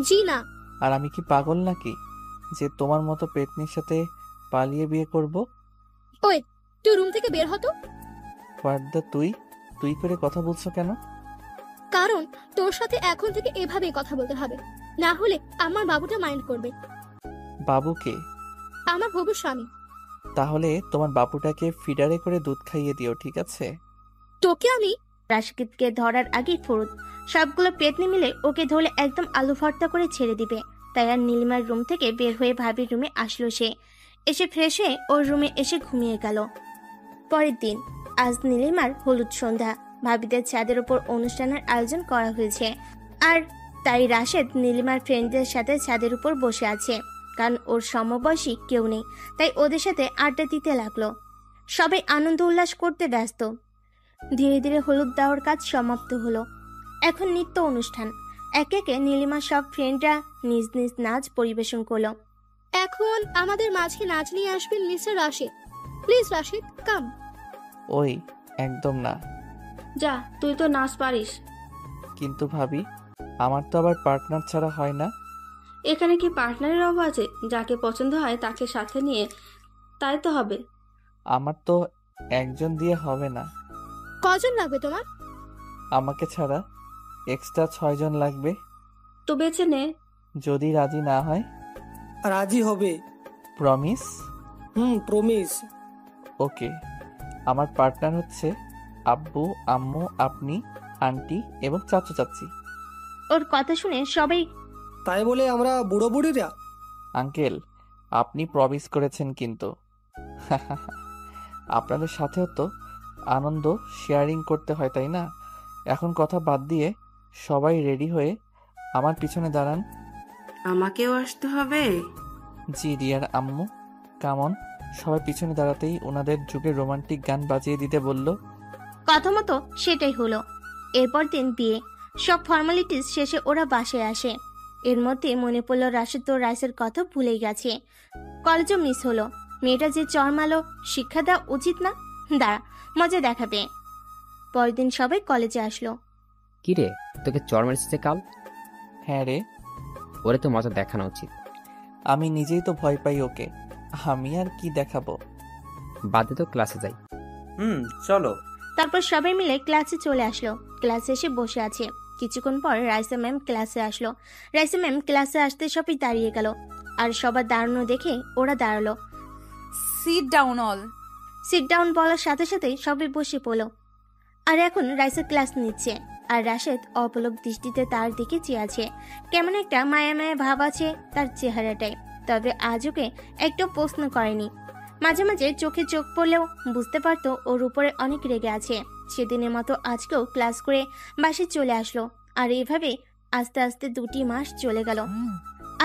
জি না। আর আমি কি পাগল নাকি যে তোমার মতো পেতনির সাথে পালিয়ে বিয়ে করব? ওই, তুই রুম থেকে বের হতো। ওয়ার্দা, তুই করে কথা বলছো কেন? কারণ তোর সাথে এখন থেকে এভাবেই কথা বলতে হবে, না হলে আমার বাবুটা মাইন্ড করবে। বাবুকে? আমার হবু স্বামী। তাহলে তোমার বাবুটাকে ফিডারে করে দুধ খাইয়ে দিও, ঠিক আছে? তোকে আমি। রাশিদকে ধরার আগেই ফুরুত সবগুলো পেতনি মিলে ওকে ধরলে একদম আলু ভর্তা করে ছেড়ে দিবে। তাই আর নীলিমার রুম থেকে বের হয়ে ভাবির রুমে আসলো সে। এসে ফ্রেশ হয়ে ওর রুমে এসে ঘুমিয়ে গেল। পরের দিন আজ নীলিমার হলুদ সন্ধ্যা। ভাবিদের ছাদের উপর অনুষ্ঠানের আয়োজন করা হয়েছে, আর তাই রাশেদ নীলিমার ফ্রেন্ডদের সাথে ছাদের উপর বসে আছে। কারণ ওর সমবয়সী কেউ নেই, তাই ওদের সাথে আড্ডা দিতে লাগলো। সবাই আনন্দ উল্লাস করতে ব্যস্ত। ধীরে ধীরে হলুদ দেওয়ার কাজ সমাপ্ত হলো। এখন নৃত্য অনুষ্ঠান। একে একে নীলিমার সব ফ্রেন্ডরা নিজ নিজ নাচ পরিবেশন করলো। এখন আমাদের মাঝে নাচ নিয়ে আসবেন মিস্টার রাশেদ। প্লিজ রাশেদ, কাম। ওই একদম না। যা, তুই তো নাচ পারিস। কিন্তু ভাবি, আমার তো আবার পার্টনার ছাড়া হয় না। এখানে কি পার্টনারের অভাব আছে? যাকে পছন্দ হয় তাকে সাথে নিয়ে তাই তো হবে। আমার তো একজন দিয়ে হবে না, কজন লাগবে তোমার? আমাকে ছাড়া এক্সট্রা 6 জন লাগবে। তো বেছে নে। যদি রাজি না হয়? রাজি হবে। প্রমিস? প্রমিস। ওকে। আমার পার্টনার হচ্ছে আব্বু, আম্মু, আপনি, আন্টি এবং চাচু চাচি। ওর কথা শুনে সবাই তাই বলে আমরা বুড়ো বুড়িরা? আঙ্কেল, আপনি প্রমিস করেছেন কিন্তু। আপনাদের সাথেও তো আনন্দ শেয়ারিং করতে হয়, তাই না? এখন কথা বাদ দিয়ে সবাই রেডি হয়ে আমার পিছনে দাঁড়ান। আমাকেও আসতে হবে? জি ডিয়ার আম্মু, কামন। সবাই পিছনে দাঁড়াতেই ওনাদের যুগের রোমান্টিক গান বাজিয়ে দিতে বলল। কথা মতো সেটাই হলো। এরপর দিন বিয়ে। সব ফর্মালিটিস শেষে ওরা বাসায় আসে। এর মধ্যে মনে পড়ল রাশেদ তো রাইসের কথা ভুলেই গেছে। কলেজও মিস হলো। মেয়েটা যে চরমালো, শিক্ষা দেওয়া উচিত না? দাঁড়া, মজা দেখাবে। পরের দিন সবাই কলেজে আসলো। কি রে, তোকে চর মেরেছে কাল? হ্যাঁ রে। ওরে তো মজা দেখানো উচিত। আমি নিজেই তো ভয় পাই ওকে, আমি আর কি দেখাবো? বাদে তো ক্লাসে যাই। চলো। তারপর সবাই মিলে ক্লাসে চলে আসলো। ক্লাসে এসে বসে আছে। কিছুক্ষণ পর রাইসা ম্যাম ক্লাসে আসলো। রাইসা ম্যাম ক্লাসে আসতে সবাই দাঁড়িয়ে গেল। আর সবার দাঁড়ানো দেখে ওরা দাঁড়ালো। Sit down all. Sit down বলার সাথে সাথে সবাই বসে পড়লো। আর এখন রাইসা ক্লাস নিচ্ছে। আর রাশেদ অপলক দৃষ্টিতে তার দিকে চেয়ে আছে। কেমন একটা মায়া মায়া ভাব আছে তার চেহারাটায়। তবে আজ ওকে একটু প্রশ্ন করেনি। মাঝে মাঝে চোখে চোখ পড়লেও বুঝতে পারতো ওর উপরে অনেক রেগে আছে। সেদিনের মতো আজকেও ক্লাস করে বাসে চলে আসলো। আর এইভাবে আস্তে আস্তে 2 মাস চলে গেল।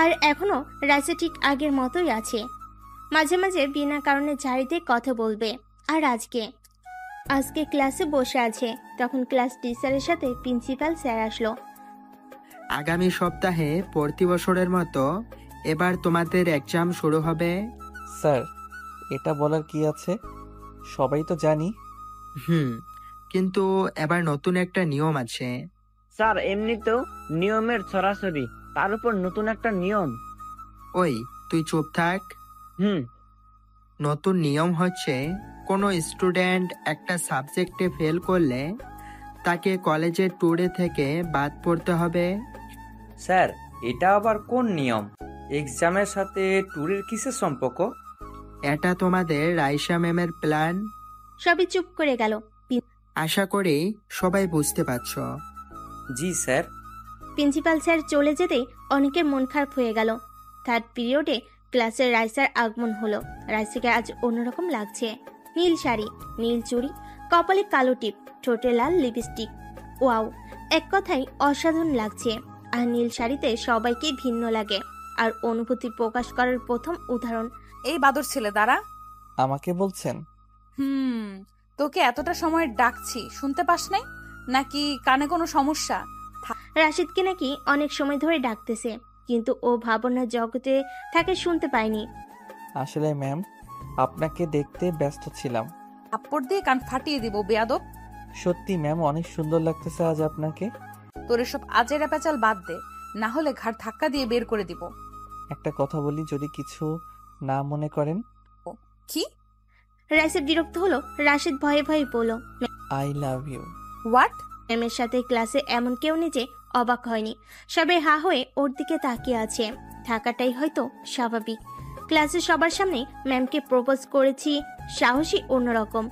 আর এখনো রাইসা ঠিক আগের মতোই আছে। মাঝে মাঝে বিনা কারণে চারিতে কথা বলবে। আর আজকে ক্লাসে বসে আছে। তখন ক্লাস টিচারের সাথে প্রিন্সিপাল স্যার আসলো। আগামী সপ্তাহে প্রতি বছরের মতো এবার তোমাদের এক্সাম শুরু হবে। স্যার, এটা বলার কি আছে? সবাই তো জানি। কিন্তু এবার নতুন একটা নিয়ম আছে। স্যার, এমনিতেও নিয়মের ছড়াছড়ি, তার উপর নতুন একটা নিয়ম। ওই তুই চুপ থাক। নতুন নিয়ম হচ্ছে কোনো স্টুডেন্ট একটা সাবজেক্টে ফেল করলে তাকে কলেজের ট্যুরে থেকে বাদ পড়তে হবে। স্যার, এটা আবার কোন নিয়ম? এক্সামের সাথে ট্যুরের কিসের সম্পর্ক? এটা তোমাদের রাইসা ম্যামের প্ল্যান। সবাই চুপ করে গেল। আশা করি সবাই বুঝতে পারছো। জি স্যার। প্রিন্সিপাল স্যার চলে যেতেই অনেকের মন খারাপ হয়ে গেল। থার্ড পিরিয়ডে ক্লাসে রাইসার আগমন হলো। রাইসাকে আজ অন্যরকম লাগছে। নীল শাড়ি, নীল চুড়ি, কপালে কালো টিপ, ঠোঁটে লাল লিপস্টিক। ওয়াও, এক কথায় অসাধারণ লাগছে। আর নীল শাড়িতে সবাইকে ভিন্ন লাগে। আর অনুভূতি প্রকাশ করার প্রথম উদাহরণ। এই বাদর ছেলে দাঁড়া। আমাকে বলছেন? তোকে এতটা সময় ডাকছি, শুনতে পাস নাই নাকি? কানে কোনো সমস্যা? রাশিদকে নাকি অনেক সময় ধরে ডাকতেছে, কিন্তু ও ভাবনার জগতে তাকে শুনতে পায়নি। আসলে ম্যাম, আপনাকে দেখতে ব্যস্ত ছিলাম। থাপ্পড় দিয়ে কান ফাটিয়ে দিব বেয়াদব। সত্যি ম্যাম, অনেক সুন্দর লাগতেছে আজ আপনাকে। তোর এসব আজেরা পেঁচাল বাদ দে, না হলে ঘাড় ধাক্কা দিয়ে বের করে দিব। একটা কথা বলি, যদি কিছু না মনে করেন। কি? রাইসা বিরক্ত হলো। রাশিদ ভয়ে ভয়ে বলল, আই লাভ ইউ। হোয়াট? ম্যামের সাথে ক্লাসে এমন কেউ নেই যে অবাক হয়নি। সবাই হা হয়ে ওর দিকে তাকিয়ে আছে। থাকাটাই হয়তো স্বাভাবিক। ক্লাসে সবার সামনে ম্যামকে প্রপোজ করেছি, সাহসী অন্যরকম।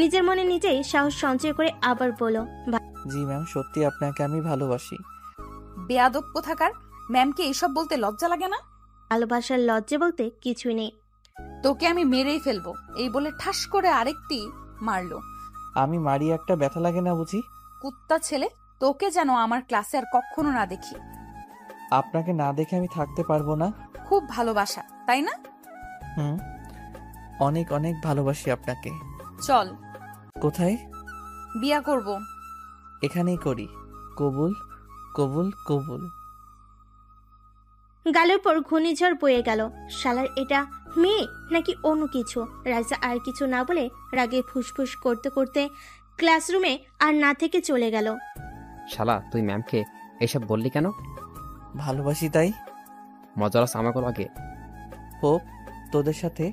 নিজের মনে নিজেই সাহস সঞ্চয় করে আবার বলো, জি ম্যাম, সত্যি আপনাকে আমি ভালোবাসি। বেয়াদব কোথাকার! ম্যামকে এইসব বলতে লজ্জা লাগে না? ভালোবাসার লজ্জা বলতে কিছুই নেই। তোকে আমি মেরেই ফেলবো, এই বলে ঠাস করে আরেকটি মারলো। আমি মারি একটা, ব্যথা লাগে না বুঝি? কুত্তা ছেলে, তোকে যেন আমার ক্লাসে আর কখনো না দেখি। আপনাকে না দেখে আমি থাকতে পারবো না। খুব ভালোবাসা, তাই না? অনেক অনেক ভালোবাসি আপনাকে। চল। কোথায়? বিয়া করব। এখানেই করি। কবুল কবুল কবুল। গালের পর ঘূর্ণিঝড় বয়ে গেল। শালার এটা মেয়ে নাকি অন্য কিছু? রাইসা আর কিছু না বলে রাগে ফুসফুস করতে করতে ক্লাসরুমে আর না থেকে চলে গেল। শালা, তুই ম্যামকে এসব বললি কেন? ভালোবাসি তাই। মজা লাগছে আমাকে লাগে। হোপ তোদের সাথে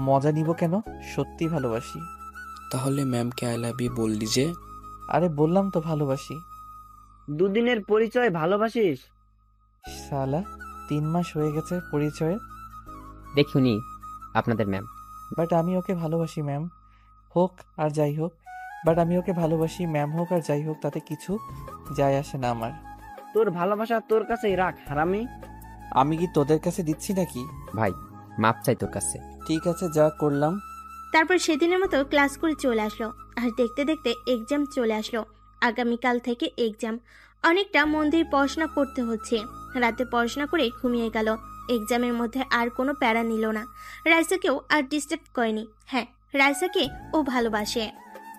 মজা নিব কেন, সত্যি ভালোবাসি। তাহলে ম্যামকে আই লাভ ইউ বললি যে? আরে বললাম তো ভালোবাসি। দুদিনের পরিচয় ভালোবাসিস? শালা 3 মাস হয়ে গেছে পরিচয়ে। দেখুনি আপনাদের ম্যাম। বাট আমি ওকে ভালোবাসি ম্যাম, হোক আর যাই হোক। বাট আমি ওকে ভালোবাসি ম্যাম, হোক আর যাই হোক, তাতে কিছু যায় আসে না আমার। তোর ভালোবাসা তোর কাছেই রাখ হারামি। আমি কি তোদের কাছে দিচ্ছি নাকি? ভাই মাপ চাই তোর কাছে। ঠিক আছে, যা করলাম। তারপর সেদিনের মতো ক্লাস করে চলে আসলো। আর দেখতে দেখতে এক্সাম চলে আসলো। আগামীকাল থেকে এক্সাম। অনেকটা মন দিয়ে পড়াশোনা করতে হচ্ছে। রাতে পড়াশোনা করে ঘুমিয়ে গেল। এক্সামের মধ্যে আর কোনো প্যারা নিল না। রাইসাকেও আর ডিস্টার্ব করেনি। হ্যাঁ, রাইসাকে ও ভালোবাসে,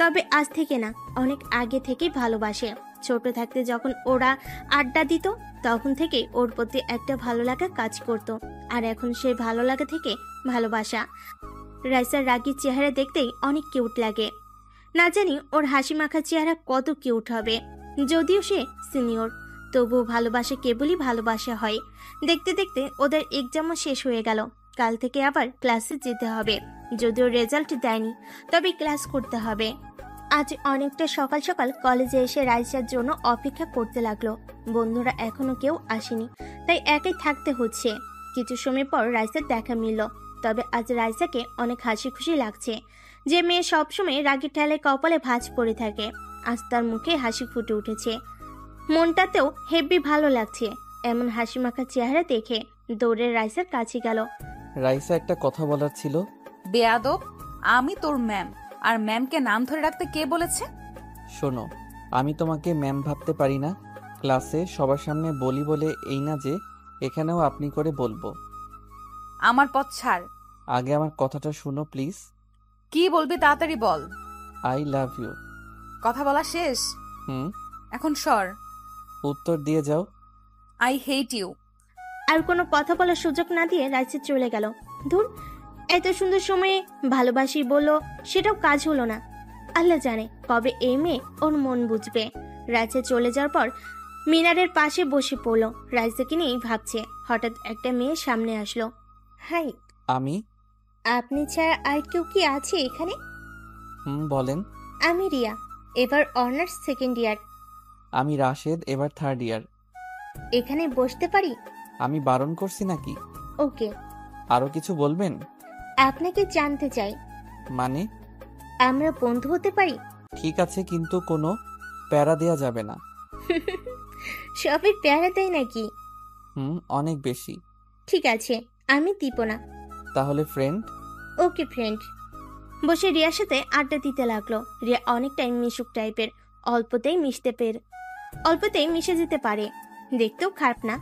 তবে আজ থেকে না, অনেক আগে থেকেই ভালোবাসে। ছোট থাকতে যখন ওরা আড্ডা দিত তখন থেকে ওর প্রতি একটা ভালো লাগা কাজ করত। আর এখন সেই ভালো লাগা থেকে ভালোবাসা। রাইসার রাগী চেহারা দেখতেই অনেক কিউট লাগে। না জানি ওর হাসি মাখা চেহারা কত কিউট হবে। যদিও সে সিনিয়র, তবুও ভালোবাসা কেবলই ভালোবাসা হয়। দেখতে দেখতে ওদের এক্সামও শেষ হয়ে গেল। কাল থেকে আবার ক্লাসে যেতে হবে। যদিও রেজাল্ট দেয়নি, তবে ক্লাস করতে হবে। আজ অনেকটা সকাল সকাল কলেজে এসে রাইসার জন্য অপেক্ষা করতে লাগলো। বন্ধুরা এখনো কেউ আসেনি, তাই একাই থাকতে হচ্ছে। কিছু সময় পর রাইসার দেখা মিলল। তবে আজ রাইসাকে অনেক হাসি খুশি লাগছে। যে মেয়ে সবসময় রাগি ঠেলায় কপালে ভাঁজ পড়ে থাকে, আজ তার মুখে হাসি ফুটে উঠেছে। মনটাতেও হেব্বি ভালো লাগছে। এমন হাসি মাখা চেহারা দেখে দৌড়ে রাইসার কাছে গেল। রাইসা, একটা কথা বলার ছিল। বেয়াদব, আমি তোর ম্যাম, আর ম্যামকে নাম ধরে রাখতে কে বলেছে? শোনো, আমি তোমাকে ম্যাম ভাবতে পারি না। ক্লাসে সবার সামনে বলি বলে এই না যে এখানেও আপনি করে বলবো। আমার পথ ছাড়। আগে আমার কথাটা শুনো প্লিজ। কি বলবি তাড়াতাড়ি বল। I love you. কথা বলা শেষ? এখন সর। উত্তর দিয়ে যাও। I hate you. আর কোনো কথা বলার সুযোগ না দিয়ে রাইসা চলে গেল। ধুর, এত সুন্দর সময়ে ভালোবাসি বললো, সেটাও কাজ হলো না। আল্লাহ জানে কবে এই মেয়ে ওর মন বুঝবে। রাইসা চলে যাওয়ার পর মিনারের পাশে বসে পড়লো। রাইসাকে নিয়েই ভাবছে। হঠাৎ একটা মেয়ে সামনে আসলো। হাই। আমি? আপনি ছাড়া আর কেউ কি আছে এখানে? বলেন। আমি রিয়া, এবার অনার্স সেকেন্ড ইয়ার। আমি রাশেদ, এবার 3rd ইয়ার। এখানে বসতে পারি? আমি বারণ করছি নাকি? ওকে। আরো কিছু বলবেন? আপনাকে জানতে চাই। মানে? আমরা বন্ধু হতে পারি? ঠিক আছে, কিন্তু কোনো প্যারা দেয়া যাবে না। সবাই প্যারা দেয় নাকি? অনেক বেশি। ঠিক আছে, আমি দিব না। তাহলে ফ্রেন্ড? ওকে ফ্রেন্ড। বসে রিয়ার সাথে আড্ডা দিতে লাগলো। রিয়া অনেকটাই মিশুক টাইপের, অল্পতেই মিশে যেতে পারে। দেখতেও খারাপ না।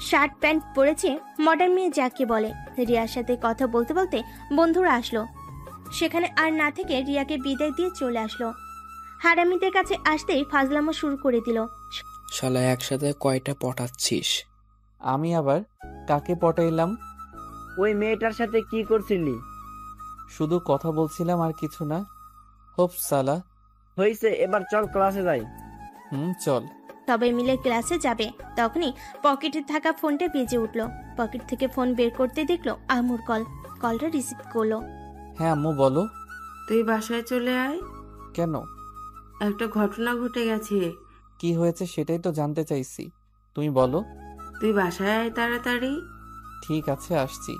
শার্ট প্যান্ট পরেছে, মডার্ন মেয়ে যাকে বলে। রিয়ার সাথে কথা বলতে বলতে বন্ধুরা আসলো। সেখানে আর না থেকে রিয়াকে বিদায় দিয়ে চলে আসলো। হারামিদের কাছে আসতেই ফাজলামো শুরু করে দিল। শালা একসাথে কয়টা পটাচ্ছিস? আমি আবার কাকে পটাইলাম? ওই মেয়েটার সাথে কি করছিলি? শুধু কথা বলছিলাম, আর কিছু না। হোপ সালা। হইছে, এবার চল ক্লাসে যাই। চল। সবাই মিলে ক্লাসে যাবে, তখনই পকেটে থাকা ফোনটা বেজে উঠলো। পকেট থেকে ফোন বের করতে দেখলো আম্মুর কল। কলটা রিসিভ করলো। হ্যাঁ আম্মু, বলো। তুই বাসায় চলে আয়। কেন? একটা ঘটনা ঘটে গেছে। কি হয়েছে সেটাই তো জানতে চাইছি, তুমি বলো। তুই বাসায় আয় তাড়াতাড়ি। ঠিক আছে, আসছি।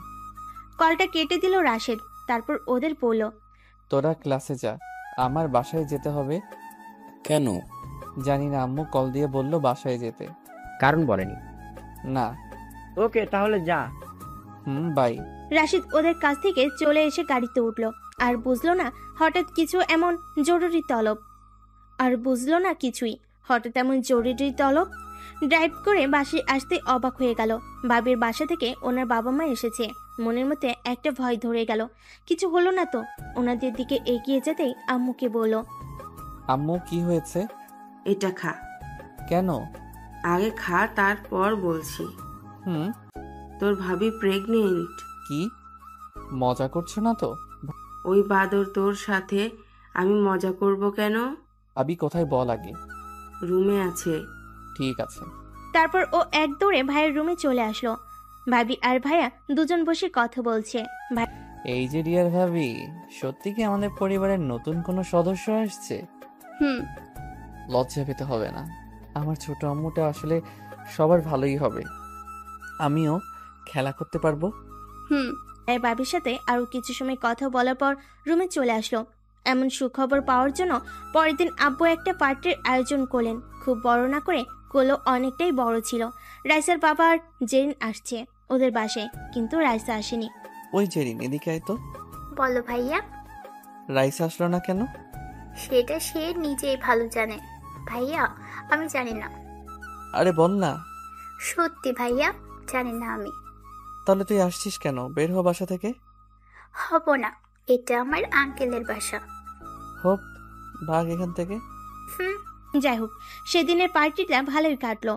কলটা কেটে দিল রাশেদ। তারপর ওদের বলল, তোরা ক্লাসে যা, আমার বাসায় যেতে হবে। কেন? জানি না, আম্মু কল দিয়ে বললো বাসায় যেতে। কারণ বলেনি? না। ওকে, তাহলে যা। বাই। রাশিদ ওদের কাছ থেকে চলে এসে গাড়িতে উঠলো। আর বুঝলো না হঠাৎ কিছু এমন জরুরি তলব। ড্রাইভ করে বাসায় আসতে অবাক হয়ে গেল। বাবির বাসা থেকে ওনার বাবা মা এসেছে। মনের মধ্যে একটা ভয় ধরে গেল, কিছু হলো না তো। ওনাদের দিকে এগিয়ে যেতেই আম্মুকে বলল, আম্মু কি হয়েছে? এটা খা। কেন? আগে খা, তারপর বলছি। তোর ভাবি প্রেগনেন্ট। কি মজা করছো না তো? ওই বাদর তোর সাথে আমি মজা করব কেন? আবি কোথায় বল আগে। রুমে আছে। ঠিক আছে। তারপর ও এক দৌড়ে ভাইয়ের রুমে চলে আসলো। ভাবি আর ভাইয়া দুজন বসে কথা বলছে। এই যে ডিয়ার ভাবি, সত্যি কি আমাদের পরিবারের নতুন কোনো সদস্য আসছে? হুম। লজ্জা পেতে হবে না, আমার ছোট আম্মুটা আসলে সবার ভালোই হবে, আমিও খেলা করতে পারবো। হুম। এই বাবির সাথে আরো কিছু সময় কথা বলার পর রুমে চলে আসলো। এমন সুখবর পাওয়ার জন্য পরের দিন আব্বু একটা পার্টির আয়োজন করলেন। খুব বড় না করে করলেও অনেকটাই বড় ছিল। রাইসার বাবা আর জেরিন আসছে ওদের বাসায়, কিন্তু রাইসা আসেনি। ওই জেরিন, এদিকে আয় তো। বলো ভাইয়া। রাইসা আসলো না কেন? সেটা সে নিজেই ভালো জানে ভাইয়া, আমি জানি না। আরে বল না। সত্যি ভাইয়া, জানি না আমি। তাহলে তুই আসছিস কেন? বের হ বাসা থেকে। হব না, এটা আমার আঙ্কেলের বাসা। হোক, ভাগ এখান থেকে। যাই হোক, সেদিনের পার্টিটা ভালোই কাটলো।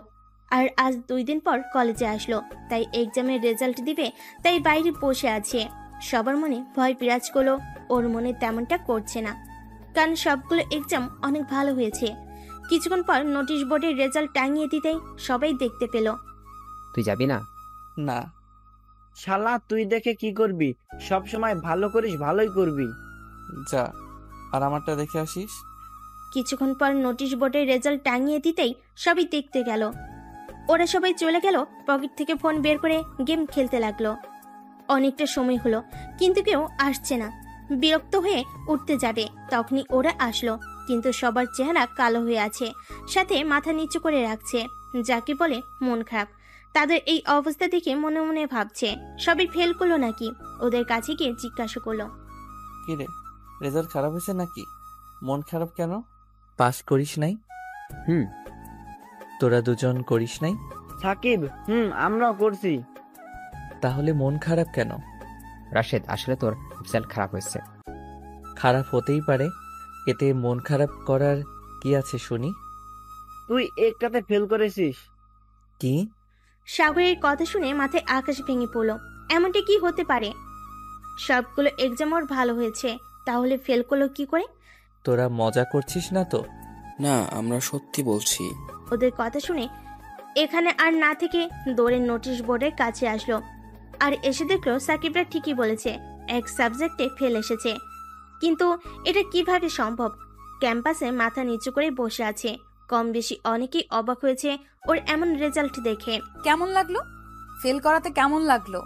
আর আজ 2 দিন পর কলেজে আসলো, তাই এক্সামের রেজাল্ট দিবে, তাই বাইরে বসে আছে। সবার মনে ভয় বিরাজ করলো, ওর মনে তেমনটা করছে না, কারণ সবগুলো এক্সাম অনেক ভালো হয়েছে। কিছুক্ষণ পর নোটিশ বোর্ডের রেজাল্ট টাঙিয়ে দিতেই সবাই দেখতে পেল। তুই যাবি না? না। শালা, তুই দেখে কি করবি? সব সময় ভালো করিস, ভালোই করবি। যা, আর আমারটা দেখে আসিস। কিছুক্ষণ পর নোটিশ বোর্ডের রেজাল্ট টাঙিয়ে দিতেই সবাই দেখতে গেল। ওরা সবাই চলে গেল, পকেট থেকে ফোন বের করে গেম খেলতে লাগলো। অনেকটা সময় হলো, কিন্তু কেউ আসছে না। বিরক্ত হয়ে উঠতে যাবে, তখনই ওরা আসলো, কিন্তু সবার চেহারা কালো হয়ে আছে, সাথে মাথা নিচু করে রাখছে, যাকে বলে মন খারাপ। তাদের এই অবস্থা দেখে মনে মনে ভাবছে সবাই ফেল করলো নাকি। ওদের কাছে গিয়ে জিজ্ঞাসা করলো, কি রে, রেজাল্ট খারাপ হয়েছে নাকি? মন খারাপ কেন? পাস করিস নাই? তোরা দুজন করিস নাই? সাকিব, আমরাও করছি। তাহলে মন খারাপ কেন? রাশেদ, আসলে তোর রেজাল্ট খারাপ হয়েছে। খারাপ হতেই পারে, এতে মন খারাপ করার কি আছে শুনি? তুই একটাতে ফেল করেছিস। কি? সাগরের কথা শুনে মাথায় আকাশ ভেঙে পড়লো। এমনটা কি হতে পারে? সবগুলো এক্সাম ওর ভালো হয়েছে, তাহলে ফেল করলো কি করে? তোরা মজা করছিস না তো? না, আমরা সত্যি বলছি। ওদের কথা শুনে এখানে আর না থেকে দৌড়ে নোটিশ বোর্ডের কাছে আসলো, আর এসে দেখলো সাকিবরা ঠিকই বলেছে, এক সাবজেক্টে ফেল এসেছে। কিন্তু এটা কিভাবে সম্ভব? ক্যাম্পাসে মাথা নিচু করে বসে আছে, কম বেশি অনেকেই অবাক হয়েছে ওর এমন রেজাল্ট দেখে। কেমন লাগলো? ফেল করাতে কেমন লাগলো?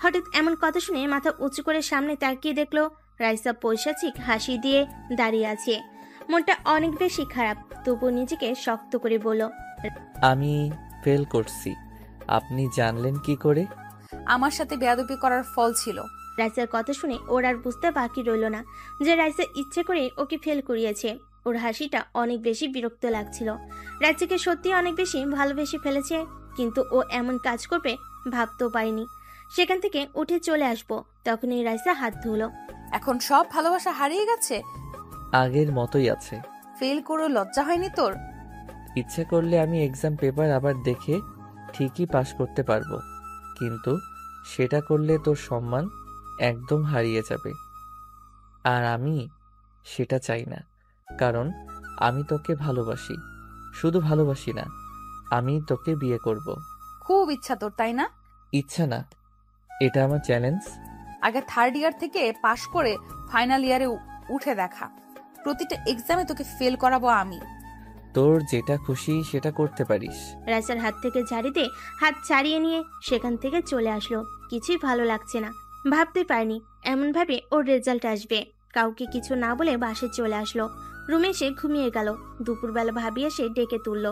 হঠাৎ এমন কথা শুনে মাথা উঁচু করে সামনে তাকিয়ে দেখলো রাইসা পৈশাচিক হাসি দিয়ে দাঁড়িয়ে আছে। মনটা অনেক বেশি খারাপ, তবু নিজেকে শক্ত করে বলল, আমি ফেল করছি। আপনি জানলেন কি করে? আমার সাথে বেয়াদবি করার ফল ছিল। রাইসার কথা শুনে ওর আর বুঝতে বাকি রইল না যে রাইসা ইচ্ছে করে ওকে ফেল করিয়েছে। ওর হাসিটা অনেক বেশি বিরক্ত লাগছিল। রাইসাকে সত্যি অনেক বেশি ভালোবেসে ফেলেছে, কিন্তু ও এমন কাজ করবে ভাবতেও পারেনি। সেখান থেকে উঠে চলে আসবো, তখনই রাইসা হাত ধুলো। এখন সব ভালোবাসা হারিয়ে গেছে? আগের মতোই আছে। ফেল করে লজ্জা হয়নি তোর? ইচ্ছে করলে আমি এক্সাম পেপার আবার দেখে ঠিকই পাস করতে পারবো, কিন্তু সেটা করলে তোর সম্মান একদম হারিয়ে যাবে, আর আমি সেটা চাই না। কারণ আমি তোকে ভালোবাসি, শুধু ভালোবাসি না, আমি তোকে বিয়ে করব। খুব ইচ্ছা তোর, তাই না? ইচ্ছা না, এটা আমার চ্যালেঞ্জ। আগে 3rd ইয়ার থেকে পাশ করে ফাইনাল ইয়ারে উঠে দেখা, প্রতিটা এক্সামে তোকে ফেল করাবো আমি। তোর যেটা খুশি সেটা করতে পারিস। রাইসার হাত থেকে ঝাড়ি দিয়ে হাত ছাড়িয়ে নিয়ে সেখান থেকে চলে আসলো। কিছুই ভালো লাগছে না, ভাবতে পারিনি এমন ভাবে ওর রেজাল্ট আসবে। কাউকে কিছু না বলে বাসে চলে আসলো। রুমে এসে ঘুমিয়ে গেল। দুপুরবেলা ভাবি এসে ডেকে তুললো।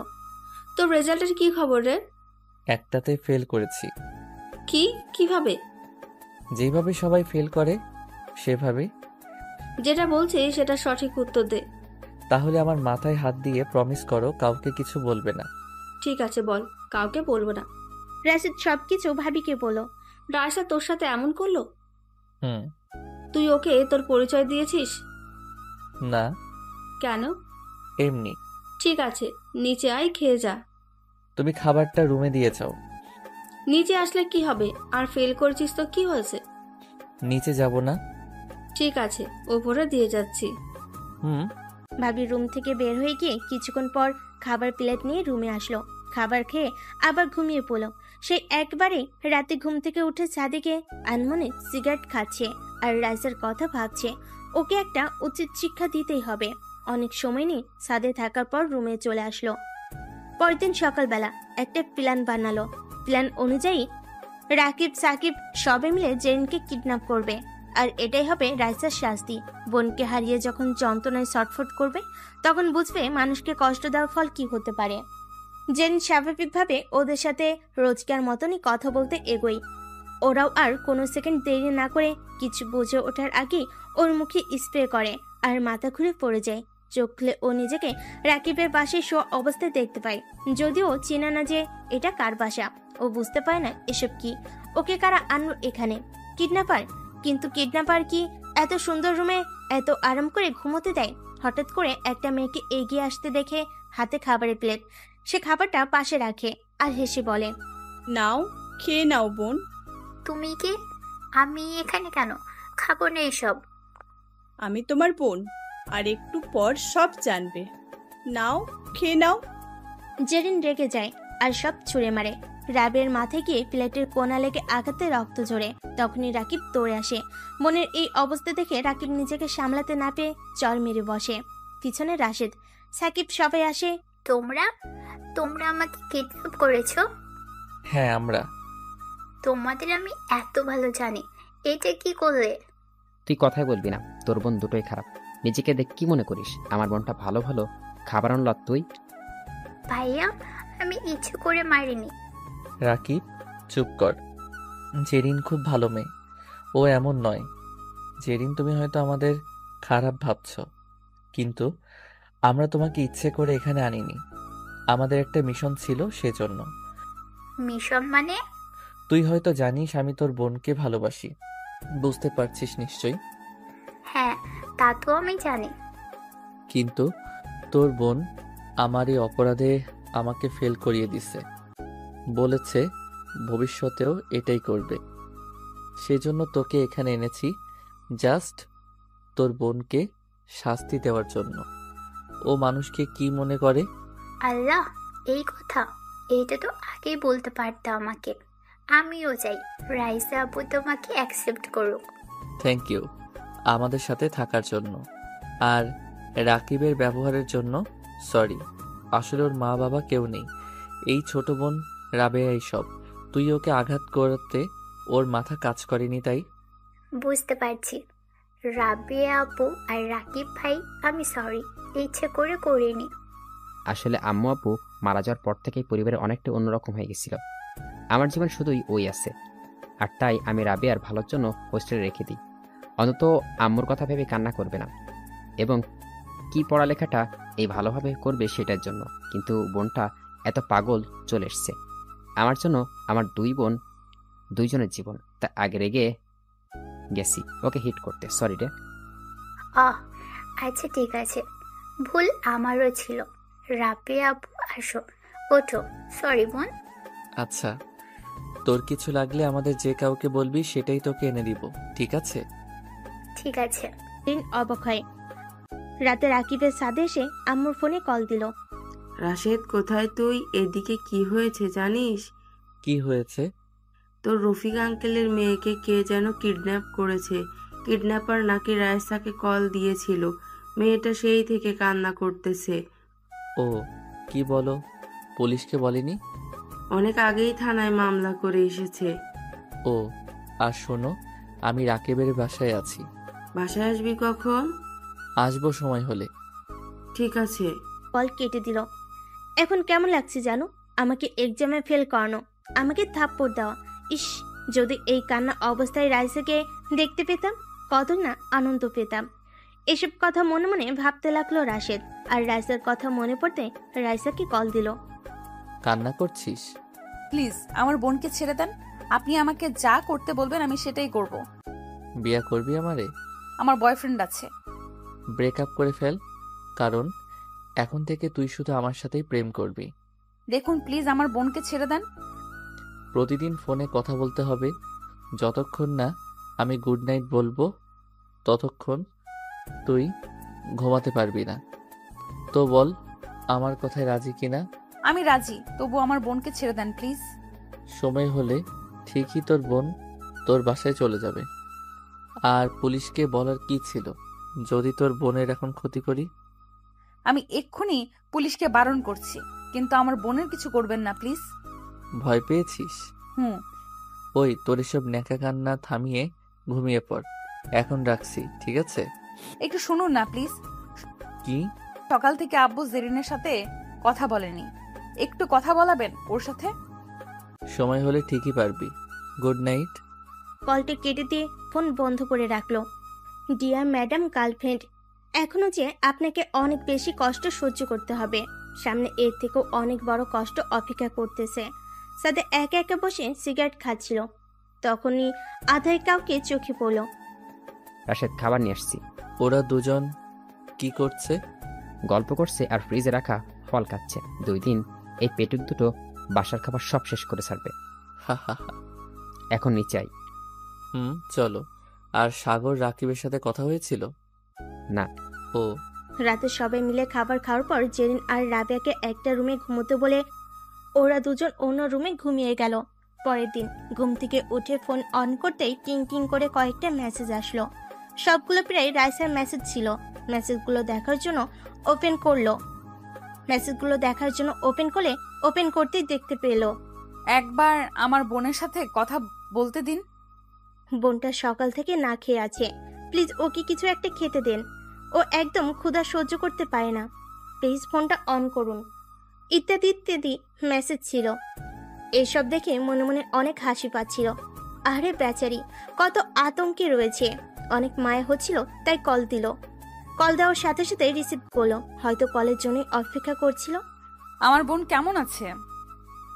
তোর রেজাল্টের কি খবর রে? একটাতে ফেল করেছি। কিভাবে? যেভাবে সবাই ফেল করে সেভাবে। যেটা বলছি সেটা সঠিক উত্তর দে। তাহলে আমার মাথায় হাত দিয়ে প্রমিস করো কাউকে কিছু বলবে না। ঠিক আছে, বল। কাউকে বলবো না। রাশিদ সবকিছু ভাবিকে বলো। রায়সা তোর সাথে এমন করলো? হুম। তুই ওকে তোর পরিচয় দিয়েছিস? না। কেন? এমনি। ঠিক আছে, নিচে আয়, খেয়ে যা। তুমি খাবারটা রুমে দিয়ে যাও। নিচে আসলে কি হবে? আর ফেল করেছিস তো কি হয়েছে? নিচে যাব না। ঠিক আছে, ওপরে দিয়ে যাচ্ছি। হুম। ভাবি রুম থেকে বের হয়ে গিয়ে কিছুক্ষণ পর খাবার প্লেট নিয়ে রুমে আসলো। খাবার খেয়ে আবার ঘুমিয়ে পড়ল। সে একবারে রাতে ঘুম থেকে উঠে ছাদে গিয়ে আনমনে সিগারেট খাচ্ছে আর রাইসার কথা ভাবছে। ওকে একটা উচিত শিক্ষা দিতেই হবে। অনেক সময় নেই ছাদে থাকার পর রুমে চলে আসলো। পরের দিন সকালবেলা একটা প্ল্যান বানালো। প্ল্যান অনুযায়ী রাকিব সাকিব সবে মিলে জেরিনকে কিডন্যাপ করবে, আর এটাই হবে রাইসার শাস্তি। বোনকে হারিয়ে যখন যন্ত্রণায় ছটফট করবে তখন বুঝবে মানুষকে কষ্ট দেওয়ার ফল কি হতে পারে। জেরিন স্বাভাবিকভাবে ওদের সাথে রোজকার মতনই কথা বলতে এগোয়। ওরাও আর কোনো সেকেন্ড দেরি না করে কিছু বুঝে ওঠার আগে ওর মুখে স্প্রে করে আর মাথা ঘুরে পড়ে যায়। চোখ খুলে ও নিজেকে রাকিবের পাশে শোয়া অবস্থায় দেখতে পায়, যদিও চেনা না যে এটা কার বাসা। ও বুঝতে পারে না এসব কি, ওকে কারা আনলো এখানে। কিডন্যাপার? কিন্তু কিডন্যাপার কি এত সুন্দর রুমে এত আরাম করে ঘুমোতে দেয়? হঠাৎ করে একটা মেয়েকে এগিয়ে আসতে দেখে হাতে খাবারের প্লেট, সে খাবারটা পাশে রাখে আর হেসে বলে, নাও, খেয়ে নাও বোন। তুমি কে? আমি এখানে কেন? খাবো না এসব। আমি তোমার বোন, আর একটু পর সব জানবে। নাও, খেয়ে নাও। জেরিন রেগে যায় আর সব ছুঁড়ে মারে। রাবের মাথায় গিয়ে প্লেটের কোনা লেগে আঘাতে রক্ত ঝরে। তখনই রাকিব দৌড়ে আসে। বোনের এই অবস্থা দেখে রাকিব নিজেকে সামলাতে না পেয়ে চর মেরে বসে। পিছনে রাশেদ, সাকিব সবাই আসে। তোমরা তোমরা আমাকে কিডন্যাপ করেছো? হ্যাঁ আমরা। তোমাদের আমি এত ভালো জানি, এটা কি করলে? তুই কথাই বলবি না, তোর বোন দুটোই খারাপ। নিজেকে দেখ কি মনে করিস? আমার বোনটা ভালো ভালো খাবার আনল আর তুই? ভাইয়া, আমি ইচ্ছে করে মারিনি। রাকিব চুপ কর। জেরিন খুব ভালো মেয়ে, ও এমন নয়। জেরিন, তুমি হয়তো আমাদের খারাপ ভাবছো, কিন্তু আমরা তোমাকে ইচ্ছে করে এখানে আনিনি। আমাদের একটা মিশন ছিল, সেজন্য। মিশন মানে? তুই হয়তো জানিস আমি তোর বোনকে ভালোবাসি, বুঝতে পারছিস নিশ্চয়ই। হ্যাঁ, তা তো আমি জানি। কিন্তু তোর বোন আমার এই অপরাধে আমাকে ফেল করিয়ে দিছে, বলেছে ভবিষ্যতেও এটাই করবে। সেজন্য তোকে এখানে এনেছি, জাস্ট তোর বোনকে শাস্তি দেওয়ার জন্য। ও মানুষকে কি মনে করে? আল্লাহ, এই কথা এইটা তো আগেই বলতে পারতো আমাকে। আমিও চাই রাইসা আপু তোমাকে অ্যাকসেপ্ট করুক। থ্যাংক ইউ আমাদের সাথে থাকার জন্য, আর রাকিবের ব্যবহারের জন্য সরি। আসলে ওর মা বাবা কেউ নেই, এই ছোট বোন রাবেয়া। এইসব তুই ওকে আঘাত করতে ওর মাথা কাজ করেনি, তাই। বুঝতে পারছি রাবেয়া আপু আর রাকিব ভাই, আমি সরি, ইচ্ছে করে করিনি। আসলে আম্মু আপু মারা যাওয়ার পর থেকেই পরিবারে অনেকটা অন্যরকম হয়ে গেছিল। আমার জীবন শুধুই ওই আছে, আর তাই আমি রাবেয়ার ভালোর জন্য হোস্টেলে রেখে দিই। অন্তত আম্মুর কথা ভেবে কান্না করবে না, এবং কি পড়ালেখাটা এই ভালোভাবে করবে সেটার জন্য। কিন্তু বোনটা এত পাগল চলে এসছে আমার জন্য। আমার দুই বোন, দুইজনের জীবন, তা আগে রেগে গেছি ওকে হিট করতে। সরি রে। আচ্ছা ঠিক আছে, ভুল আমারও ছিল। রাবেয়া আপু আসো, ওঠো। সরি বোন। আচ্ছা, তোর কিছু লাগলে আমাদের যে কাউকে বলবি, সেটাই তোকে এনে দিব, ঠিক আছে? ঠিক আছে। অবাক হয়। রাতে রাকিবের ছাদে এসে আম্মুর ফোনে কল দিল। রাশেদ, কোথায় তুই? এদিকে কি হয়েছে জানিস? কি হয়েছে? তোর রফিক আঙ্কেলের মেয়েকে কে যেন কিডন্যাপ করেছে। কিডন্যাপার নাকি রায়সাকে কল দিয়েছিল। মেয়েটা সেই থেকে কান্না করতেছে। ও, কি বলো? পুলিশকে বলেনি? অনেক আগেই থানায় মামলা করে এসেছে। ও, আর শোনো, আমি রাকিবের বাসায় আছি। বাসায় আসবি কখন? আসবো সময় হলে। ঠিক আছে। কল কেটে দিল। এখন কেমন লাগছে জানো? আমাকে এক্সামে ফেল করানো, আমাকে থাপ্পড় দেওয়া। ইস, যদি এই কান্না অবস্থায় রাইসাকে দেখতে পেতাম, কত না আনন্দ পেতাম। এসব কথা মনে মনে ভাবতে লাগলো রাশেদ। আর রাইসার কথা মনে পড়তে রাইসাকে কল দিল। কান্না করছিস? প্লিজ আমার বোনকে ছেড়ে দেন। আপনি আমাকে যা করতে বলবেন আমি সেটাই করব। বিয়ে করবি আমারে? আমার বয়ফ্রেন্ড আছে। ব্রেকআপ করে ফেল, কারণ এখন থেকে তুই শুধু আমার সাথেই প্রেম করবি। দেখুন প্লিজ আমার বোনকে ছেড়ে দেন। প্রতিদিন ফোনে কথা বলতে হবে। যতক্ষণ না আমি গুড নাইট বলবো ততক্ষণ তুই ঘুমাতে পারবি না। তো বল, আমার কথায় রাজি কিনা? আমি রাজি, তবু আমার বোনকে ছেড়ে দেন প্লিজ। সময় হলে ঠিকই তোর বোন তোর বাসায় চলে যাবে। আর পুলিশকে বলার কি ছিল যদি তোর বোনের এখন ক্ষতি করি? আমি এক্ষুনি পুলিশকে বারণ করছি, কিন্তু আমার বোনের কিছু করবেন না প্লিজ। ভয় পেয়েছিস? হুম। ওই তোর এসব ন্যাকা কান্না থামিয়ে ঘুমিয়ে পড়। এখন রাখছি, ঠিক আছে? একটু শুনুন না প্লিজ। কি? সকাল থেকে আব্বু জেরিনের সাথে কথা বলেনি, একটু কথা বলাবেন ওর সাথে? সময় হলে ঠিকই পারবি। Good night. কলটি কেটে দিয়ে ফোন বন্ধ করে রাখলো। ডিয়ার ম্যাডাম গার্লফ্রেন্ড, এখনো যে আপনাকে অনেক বেশি কষ্ট সহ্য করতে হবে, সামনে এর থেকেও অনেক বড় কষ্ট অপেক্ষা করতেছে। সাথে একা একা বসে সিগারেট খাচ্ছিল, তখনই আধায় কাউকে চোখে পড়ল। রাশেদ, খাবার নিয়ে আসছি। ওরা দুজন কি করছে? গল্প করছে আর ফ্রিজে রাখা ফল খাচ্ছে। 2 দিন এই পেটুক দুটো বাসার খাবার সব শেষ করে ছাড়বে। এখন নিচে আই। চলো। আর সাগর রাকিবের সাথে কথা হয়েছিল? না। ও। রাতে সবাই মিলে খাবার খাওয়ার পর জেরিন আর রাবিয়াকে একটা রুমে ঘুমোতে বলে ওরা দুজন অন্য রুমে ঘুমিয়ে গেল। পরের দিন ঘুম থেকে উঠে ফোন অন করতেই টিং টিং করে কয়েকটা মেসেজ আসলো। সবগুলো প্রায় রাইসার মেসেজ ছিল। মেসেজগুলো দেখার জন্য ওপেন করলে ওপেন করতেই দেখতে পেল। একবার আমার বোনের সাথে কথা বলতে দিন। বোনটা সকাল থেকে না খেয়ে আছে, প্লিজ ওকে কিছু একটা খেতে দেন। ও একদম ক্ষুধা সহ্য করতে পারে না, প্লিজ ফোনটা অন করুন, ইত্যাদি ইত্যাদি মেসেজ ছিল। এসব দেখে মনে মনে অনেক হাসি পাচ্ছিল। আরে বেচারি কত আতঙ্কে রয়েছে। অনেক মায়া হচ্ছিল, তাই কল দিল। কল দেওয়ার সাথে সাথে রিসিভ করলো, হয়তো কলের জন্যই অপেক্ষা করছিল। আমার বোন কেমন আছে?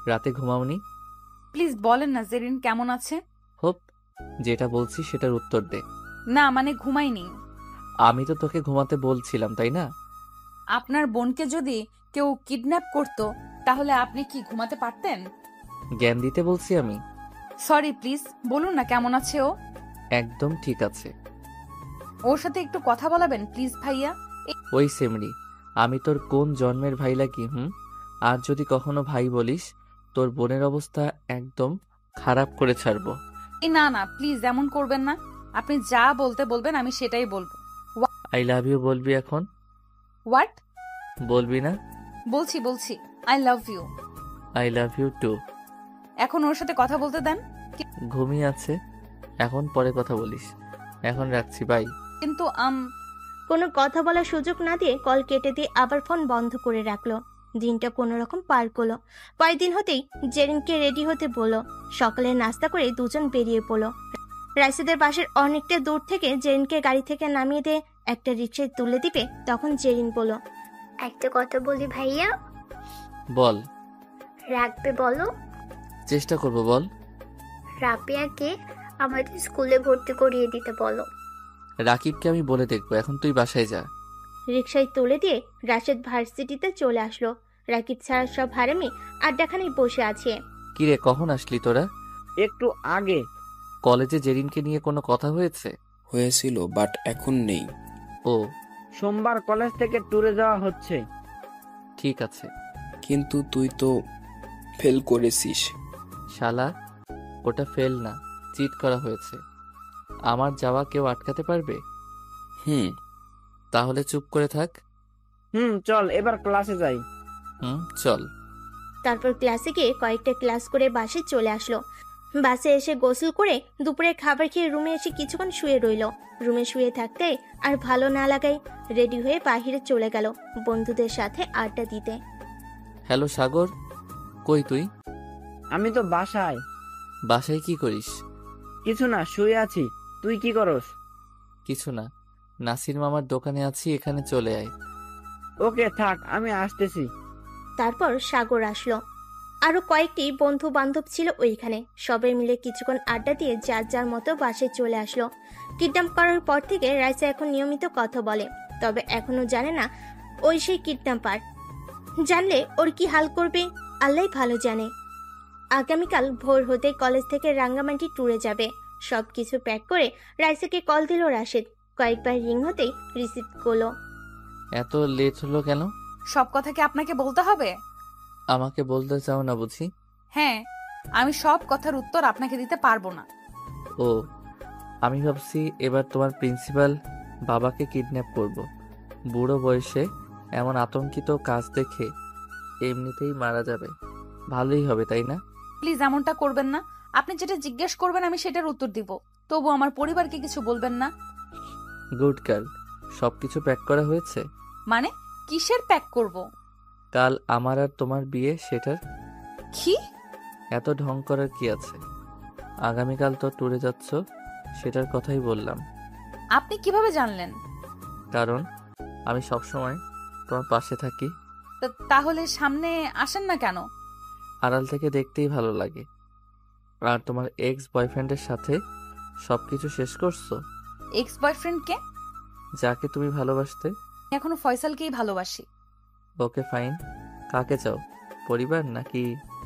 রাতে ঘুমাওনি? প্লিজ বলেন না জেরিন কেমন আছে। হোপ, যেটা বলছি সেটার উত্তর দে। না মানে ঘুমাইনি। আমি তো তোকে ঘুমাতে বলছিলাম, তাই না? আপনার বোনকে যদি কেউ কিডন্যাপ করতো তাহলে আপনি কি ঘুমাতে পারতেন? জ্ঞান দিতে বলছি আমি। সরি, প্লিজ বলুন না কেমন আছে ও। একদম ঠিক আছে। ওর সাথে একটু কথা বলাবেন প্লিজ ভাইয়া। ওই সেমরি, আমি তোর কোন জন্মের ভাই লাগি? আর যদি কখনো ভাই বলিস, তোর বোনের অবস্থা একদম খারাপ করে ছাড়বো। না না প্লিজ এমন করবেন না, আপনি যা বলতে বলবেন আমি সেটাই বলবো। আই লাভ ইউ বলবি এখন? হোয়াট? বলবি না? বলছি I love you. I love you too. এখন ওর সাথে কথা বলতে দেন। ঘুমিয়ে আছে, এখন পরে কথা বলিস। এখন রাখছি, বাই। কিন্তু কোনো কথা বলার সুযোগ না দিয়ে কল কেটে দিয়ে আবার ফোন বন্ধ করে রাখলো। দিনটা কোনো রকম পার করলো। পরের দিন হতেই জেরিনকে রেডি হতে বললো। সকালে নাস্তা করে দুজন বেরিয়ে পড়লো। রাইসাদের বাসার অনেকটা দূর থেকে জেরিনকে গাড়ি থেকে নামিয়ে দিয়ে একটা রিকশায় তুলে দিবে, তখন জেরিন বলল, একটা কথা বলি ভাইয়া। বল। রাখবে বলো? চেষ্টা করবো, বল। রাবিয়াকে আমাদের স্কুলে ভর্তি করিয়ে দিতে বলো। রাকিবকে আমি বলে দেখবো, এখন তুই বাসায় যা। রিকশায় তুলে দিয়ে রাশেদ ভার্সিটিতে চলে আসলো। রাকিব ছাড়া সব হারামি আড্ডাখানায় বসে আছে। কিরে, কখন আসলি তোরা? একটু আগে। কলেজে জেরিনকে নিয়ে কোনো কথা হয়েছে? হয়েছিল, বাট এখন নেই। ও, সোমবার কলেজ থেকে ট্যুরে যাওয়া হচ্ছে। ঠিক আছে। কিন্তু তুই তো ফেল করেছিস। শালা, ওটা ফেল না, চিট করা হয়েছে। আমার যাওয়া কেউ আটকাতে পারবে? তাহলে চুপ করে থাক। চল এবার ক্লাসে যাই। চল। তারপর ক্লাসে গিয়ে কয়েকটা ক্লাস করে বাসে চলে আসলো। বাসে এসে গোসল করে দুপুরে খাবার খেয়ে রুমে এসে কিছুক্ষণ শুয়ে রইল। রুমে শুয়ে থাকতে আর ভালো না লাগাই রেডি হয়ে বাহিরে চলে গেল বন্ধুদের সাথে আড্ডা দিতে। হ্যালো সাগর, কই তুই? আমি তো বাসায়। বাসায় কি করিস? কিছু না, শুয়ে আছি। তুই কি করস? কিছু না, নাসির মামার দোকানে আছি, এখানে চলে আয়। ওকে থাক, আমি আসতেছি। তারপর সাগর আসলো। আরো কয়েকটি বন্ধু বান্ধব ছিল ওইখানে। সবাই মিলে কিছুক্ষণ আড্ডা দিয়ে যার যার মতো বাসায় চলে আসলো। কিডন্যাপ করার পর থেকে রাইসা এখন নিয়মিত কথা বলে, তবে এখনো জানে না ওই সেই কিডন্যাপার। জানলে ওর কি হাল করবে আল্লাহ ভালো জানে। আগামীকাল ভোর হতে কলেজ থেকে রাঙ্গামাটি ট্যুরে যাবে। সবকিছু প্যাক করে রাইসাকে কল দিল রাশেদ। কয়েকবার রিং হতেই রিসিভ করলো। এত লেট হলো কেন? সব কথা কি আপনাকে বলতে হবে? আমাকে বলতে চাও না বুঝি? হ্যাঁ, আমি সব কথার উত্তর আপনাকে দিতে পারবো না। ও, আমি ভাবছি এবার তোমার প্রিন্সিপাল বাবাকে কিডন্যাপ করব। বুড়ো বয়সে এমন আতঙ্কিত কাজ দেখে এমনিতেই মারা যাবে। ভালোই হবে, তাই না? প্লিজ এমনটা করবেন না। আপনি যেটা জিজ্ঞেস করবেন আমি সেটার উত্তর দিব, তবু আমার পরিবারকে কিছু বলবেন না। Good girl. সবকিছু প্যাক করা হয়েছে? মানে কিসের প্যাক করব? কাল আমার আর তোমার বিয়ে, সেটার। কি? এত ঢং করার কি আছে? আগামীকাল তো ট্যুরে যাচ্ছ, সেটার কথাই বললাম। আপনি কিভাবে জানলেন? কারণ আমি সবসময় তোমার পাশে থাকি। তাহলে সামনে আসেন না কেন? আড়াল থেকে দেখতেই ভালো লাগে। আর তোমার এক্স বয়ফ্রেন্ডের সাথে সবকিছু শেষ করছো? এক্স বয়ফ্রেন্ড কে? যাকে তুমি ভালোবাসতে। এখনো ফয়সালকেই ভালোবাসি। Okay fine. কাকে চাও, পরিবার নাকি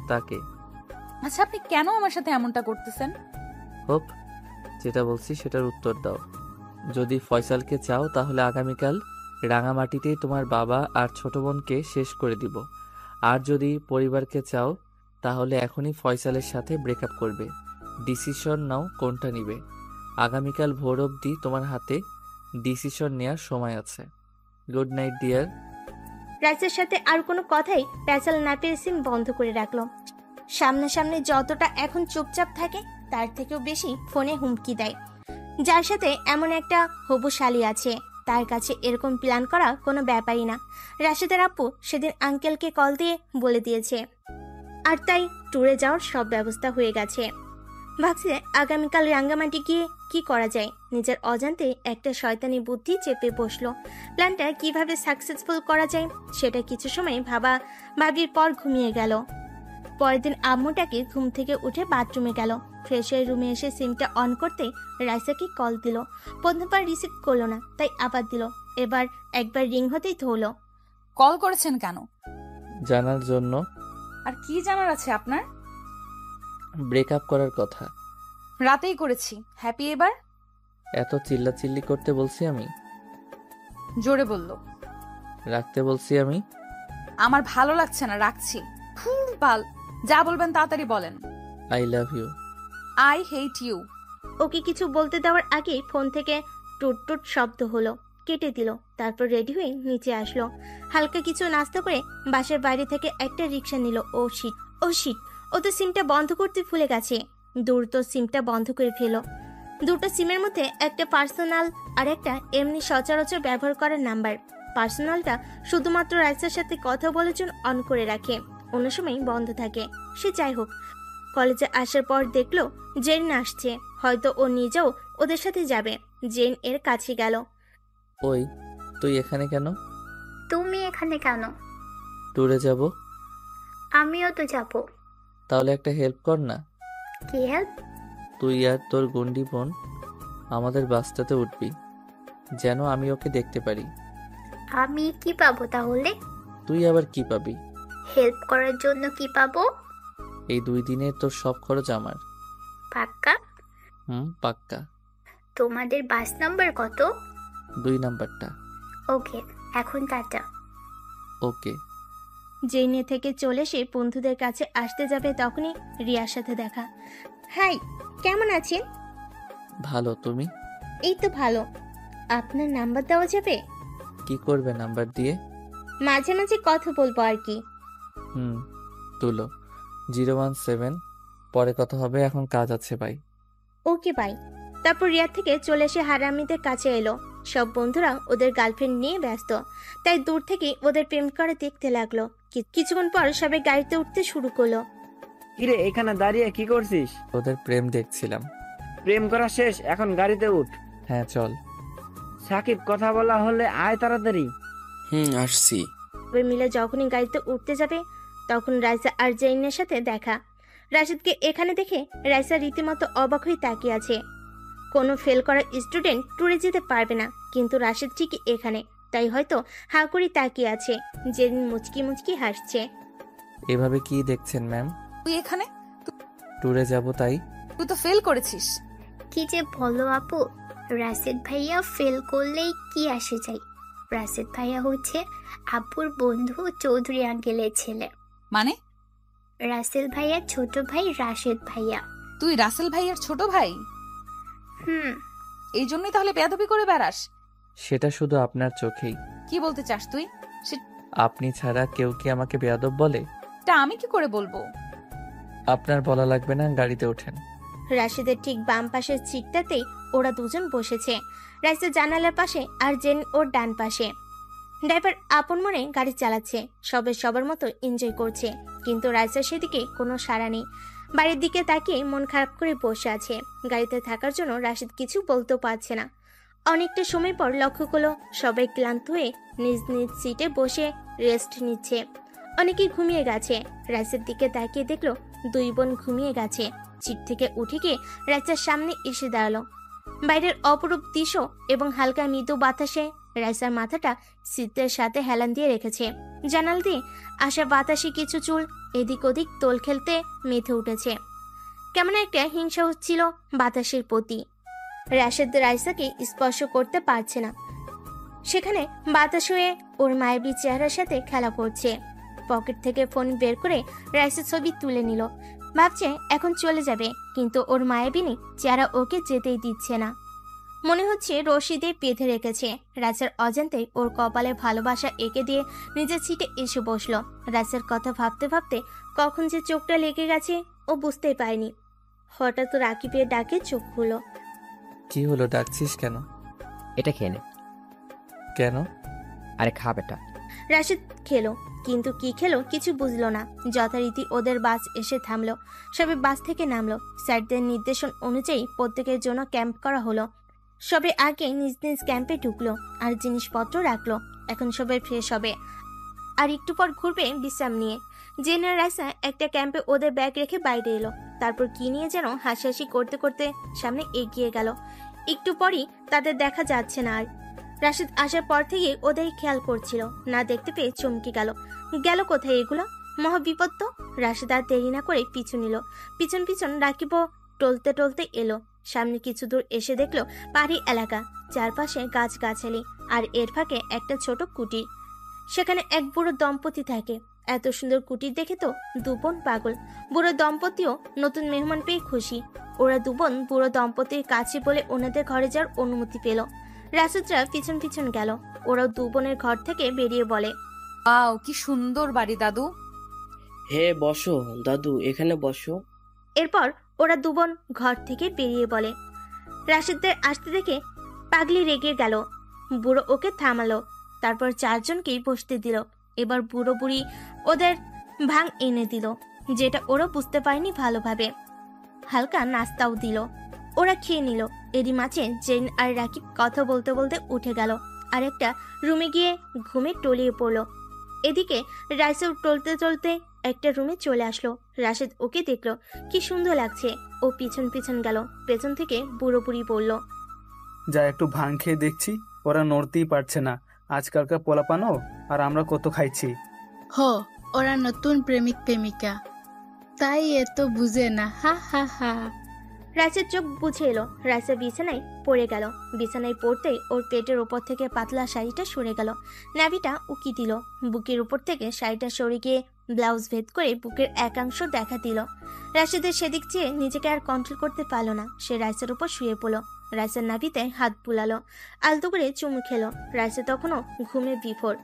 তাকে? আচ্ছা, আপনি কেন আমার সাথে এমনটা করতেছেন? হোপ, যেটা বলছি সেটার উত্তর দাও। যদি ফয়সালকে চাও তাহলে আগামীকাল রাঙামাটিতেই তোমার বাবা আর ছোট বোনকে শেষ করে দিব। আর যদি পরিবারকে চাও তাহলে এখনই ফয়সালের সাথে ব্রেকআপ করবে। ডিসিশন নাও কোনটা নিবে। আগামীকাল ভোর অবধি তোমার হাতে ডিসিশন নেওয়ার সময় আছে। Good night deer. রাইসার সাথে আর কোনো কথাই প্যাচাল না পেরে সিম বন্ধ করে রাখলো। সামনাসামনি যতটা এখন চুপচাপ থাকে তার থেকেও বেশি ফোনে হুমকি দেয়। যার সাথে এমন একটা হবু শালি আছে তার কাছে এরকম প্ল্যান করা কোনো ব্যাপারই না। রাশেদের আপু সেদিন আঙ্কেলকে কল দিয়ে বলে দিয়েছে, আর তাই ট্যুরে যাওয়ার সব ব্যবস্থা হয়ে গেছে। ভাবছে আগামীকাল রাঙ্গামাটি গিয়ে কি করা যায়। নিজের অজান্তে একটা শয়তানি বুদ্ধি চেপে বসলো। প্ল্যানটা কিভাবে সাকসেসফুল করা যায় সেটা কিছু সময় ভাবির পর ঘুমিয়ে গেল। পরের দিন আম্মুটাকে ঘুম থেকে উঠে বাথরুমে গেল। ফ্রেশ হয়ে রুমে এসে সিমটা অন করতে রাইসাকে কল দিল। প্রথমবার রিসিভ করলো না, তাই আবার দিল। এবার একবার রিং হতেই ধরলো। কল করেছেন কেন? জানার জন্য। আর কি জানার আছে আপনার? ব্রেকআপ করার কথা। রাতেই করেছি। হ্যাপি এবার? এত চিল্লাচিল্লি করতে বলছি আমি? জোরে বলল। রাখতে বলছি আমি? আমার ভালো লাগছে না, রাখছি। বাল, যা বলবেন তাড়াতাড়ি বলেন। I love you. I hate you. Okay কিছু বলতে দেওয়ার আগেই ফোন থেকে টুট টুট শব্দ হলো। কেটে দিল। তারপর রেডি হয়ে নিচে আসলো। হালকা কিছু নাস্তা করে বাসার বাইরে থেকে একটা রিক্সা নিল। ও শিট, ও তো সিমটা বন্ধ করতে ভুলে গেছে। দ্রুত সিমটা বন্ধ করে ফেলো। দুটো সিমের মধ্যে একটা পার্সোনাল আর একটা এমনি সচরাচর ব্যবহার করার নাম্বার। পার্সোনালটা শুধুমাত্র রাইসার সাথে কথা বলার জন্য অন করে রাখে, অন্য সময় বন্ধ থাকে। সে যাই হোক, কলেজে আসার পর দেখলো জেন আসছে। হয়তো ও নিজেও ওদের সাথে যাবে। জেন এর কাছে গেল। ওই, তুই এখানে কেন? তুমি এখানে কেন? ট্যুরে যাব। আমিও তো যাব। তাহলে একটা হেল্প কর না। কি হেল্প? তুই আর তোর গন্ডি বোন আমাদের বাসটাতে উঠবি, যেন আমি ওকে দেখতে পারি। আমি কি পাবো তাহলে? তুই আবার কি পাবি? হেল্প করার জন্য কি পাবো? এই 2 দিনে তোর সব খরচ আমার। পাক্কা? পাক্কা। তোমাদের বাস নাম্বার কত? 2 নাম্বারটা। ওকে, এখন টাটা। ওকে। জেনে থেকে চলে সে বন্ধুদের কাছে আসতে যাবে তখনই রিয়ার সাথে দেখা। হাই, কেমন আছেন? ভালো, তুমি? এই তো ভালো। আপনার নাম্বার দেওয়া যাবে? কি করবে নাম্বার দিয়ে? মাঝে মাঝে কথা বলবো আর কি। তুলো 017, পরে কথা হবে, এখন কাজ আছে, বাই। Okay bye. তারপর রিয়া থেকে চলে এসে হারামিদের কাছে এলো। সব বন্ধুরা ওদের গার্লফ্রেন্ড নিয়ে ব্যস্ত, তাই দূর থেকে ওদের প্রেম করে দেখতে লাগলো। কিছুক্ষণ পর সবাই গাড়িতে উঠতে শুরু করলো। কিরে, এখানে দাঁড়িয়ে কি করছিস? ওদের প্রেম দেখছিলাম। প্রেম করা শেষ, এখন গাড়িতে উঠ। হ্যাঁ চল। সাকিব, কথা বলা হলে আয় তাড়াতাড়ি। আসছি। সবাই মিলে যখনই গাড়িতে উঠতে যাবে তখন রাইসা আর জেইনের সাথে দেখা। রাশিদকে এখানে দেখে রাইসা রীতিমতো অবাক হয়ে তাকিয়ে আছে। কোনো ফেল করা স্টুডেন্ট ট্যুরে যেতে পারবে না, কিন্তু রাশিদ ঠিকই এখানে, তাই হয়তো হা করে তাকিয়ে আছে। জেরিন মুচকি মুচকি হাসছে। এভাবে কি দেখছেন ম্যাম? তুই এখানে? ট্যুরে যাব তাই। তুই তো ফেল করেছিস। কি যে বলো আপু, রাশিদ ভাইয়া ফেল করলেই কি আসে যায়? রাশিদ ভাইয়া হচ্ছে আপুর বন্ধু চৌধুরী আঙ্কেলের ছেলে। মানে? রাসেল ভাইয়ার ছোট ভাই রাশেদ ভাইয়া। তুই রাসেল ভাইয়ার ছোট ভাই? এই জন্যই তাহলে বেয়াদবি করে বেড়াস? সেটা শুধু আপনার চোখেই। কি বলতে চাস তুই? আপনি ছাড়া কেউ কি আমাকে বেয়াদব বলে? তা আমি কি করে বলবো? আপনার বলা লাগবে না, গাড়িতে ওঠেন। রাশিদের ঠিক বাম পাশের সিটটাতেই ওরা দুজন বসেছে। রাইসা জানালার পাশে আর জেন ওর ডান পাশে। ড্রাইভার আপন মনে গাড়ি চালাচ্ছে, সবার মতো এনজয় করছে, কিন্তু রাইসার সেদিকে কোনো সাড়া নেই। বাড়ির দিকে তাকিয়ে মন খারাপ করে বসে আছে। গাড়িতে থাকার জন্য রাশিদ কিছু বলতেও পারছে না। অনেকটা সময় পর লক্ষ্য করলো সবাই ক্লান্ত হয়ে নিজ নিজ সিটে বসে রেস্ট নিচ্ছে। অনেকেই ঘুমিয়ে গেছে। রাইসের দিকে তাকিয়ে দেখলো 2 বোন ঘুমিয়ে গেছে। সিট থেকে উঠে গিয়ে রাইসার সামনে এসে দাঁড়ালো। বাইরের অপরূপ দৃশ্য এবং হালকা মৃদু বাতাসে রাইসার মাথাটা সিটের সাথে হেলান দিয়ে রেখেছে। জানাল দিয়ে আসা বাতাসে কিছু চুল এদিক ওদিক তোল খেলতে মেতে উঠেছে। কেমন একটা হিংসা হচ্ছিল বাতাসের প্রতি। রাশেদ রাইসাকে স্পর্শ করতে পারছে না, সেখানে বাতাস হয়ে ওর মায়াবী চেহারার সাথে খেলা করছে। পকেট থেকে ফোন বের করে রাইসার ছবি তুলে নিল। ভাবছে এখন চলে যাবে, কিন্তু ওর মায়াবিনী চেহারা ওকে যেতেই দিচ্ছে না। মনে হচ্ছে রশিদে বেঁধে রেখেছে। রাইসার অজান্তে ওর কপালে ভালোবাসা এঁকে দিয়ে নিজের সিটে এসে বসলো। রাইসার কথা ভাবতে ভাবতে কখন যে চোখটা লেগে গেছে ও বুঝতেই পারেনি। হঠাৎ রাকিবের ডাকে চোখ খুলো। কি হলো, ডাকছিস কেন? এটা খেয়ে নে। কেন? আরে খা বেটা। রাশিদ খেলো, কিন্তু কি খেলো কিছু বুঝলো না। যথারীতি ওদের বাস এসে থামলো। সবাই বাস থেকে নামলো। স্যারদের নির্দেশন অনুযায়ী প্রত্যেকের জন্য ক্যাম্প করা হলো। সবাই আগে নিজ নিজ ক্যাম্পে ঢুকলো আর জিনিসপত্র রাখলো। এখন সবাই ফ্রেশ হবে আর একটু পর ঘুরবে বিশ্রাম নিয়ে। জেন আর রাইসা একটা ক্যাম্পে ওদের ব্যাগ রেখে বাইরে এলো। তারপর কি নিয়ে যেন হাসাহাসি করতে করতে সামনে এগিয়ে গেল। একটু পরই তাদের দেখা যাচ্ছে না আর। রাশিদ আসার পর থেকে ওদের খেয়াল করছিল না, দেখতে পেয়ে চমকে গেল কোথায় এগুলো? মহা বিপদ তো। রাশিদ আর দেরি না করে পিছু নিল। পিছন পিছন রাকিবও টলতে টলতে এলো। সামনে কিছু দূর এসে দেখলো পাহাড়ি এলাকা, চারপাশে গাছগাছালি আর এর ফাঁকে একটা ছোট কুটির। সেখানে এক বুড়ো দম্পতি থাকে। এত সুন্দর কুটির দেখে তো 2 বোন পাগল। বুড়ো দম্পতিও নতুন মেহমান পেয়ে খুশি। ওরা 2 বোন বুড়ো দম্পতির কাছে বলে ওনাদের ঘরে যাওয়ার অনুমতি পেল। রাসুদরা পিছন পিছন গেল। ওরাও 2 বোনের ঘর থেকে বেরিয়ে বলে, আও কি সুন্দর বাড়ি দাদু। হে বসো দাদু, এখানে বসো। এরপর ওরা 2 বোন ঘর থেকে বেরিয়ে বলে। রাশিদদের আসতে দেখে পাগলি রেগে গেল। বুড়ো ওকে থামালো, তারপর 4 জনকেই বসতে দিল। এবার বুড়ো বুড়ি ওদের ভাং এনে দিল, যেটা ওরা বুঝতে পারেনি ভালোভাবে। হালকা নাস্তাও দিল, ওরা খেয়ে নিল। এরই মাঝে জেন আর রাকিব কথা বলতে বলতে উঠে গেল আর একটা রুমে গিয়ে ঘুমে টলিয়ে পড়লো। এদিকে রাইসা টলতে টলতে একটা রুমে চলে আসলো। রাশেদ ওকে দেখলো, কি সুন্দর লাগছে। ও পিছন পিছন গেল। পেছন থেকে বুড়ো বুড়ি বলল, যা একটু ভাং খেয়ে দেখছি, ওরা নড়তেই পারছে না। আজকালকার পোলাপানো আর আমরা কত খাইছি। ওরা নতুন প্রেমিক প্রেমিকা, তাই এত বুঝে না। হা হা হা। রাইসের চোখ বুঝে এলো। রাইসা বিছানায় পড়ে গেল। বিছানায় পড়তেই ওর পেটের উপর থেকে পাতলা শাড়িটা সরে গেল। নাভিটা উকি দিল। বুকের উপর থেকে শাড়িটা সরে গিয়ে ব্লাউজ ভেদ করে বুকের একাংশ দেখা দিল। রাশিদের সেদিক চেয়ে নিজেকে আর কন্ট্রোল করতে পারল না। সে রাইসের উপর শুয়ে পড়ল। রাইসের নাভিতে হাত বুলালো, আলতো করে চুমু খেলো। রাইসা তখনও ঘুমে বিভোর।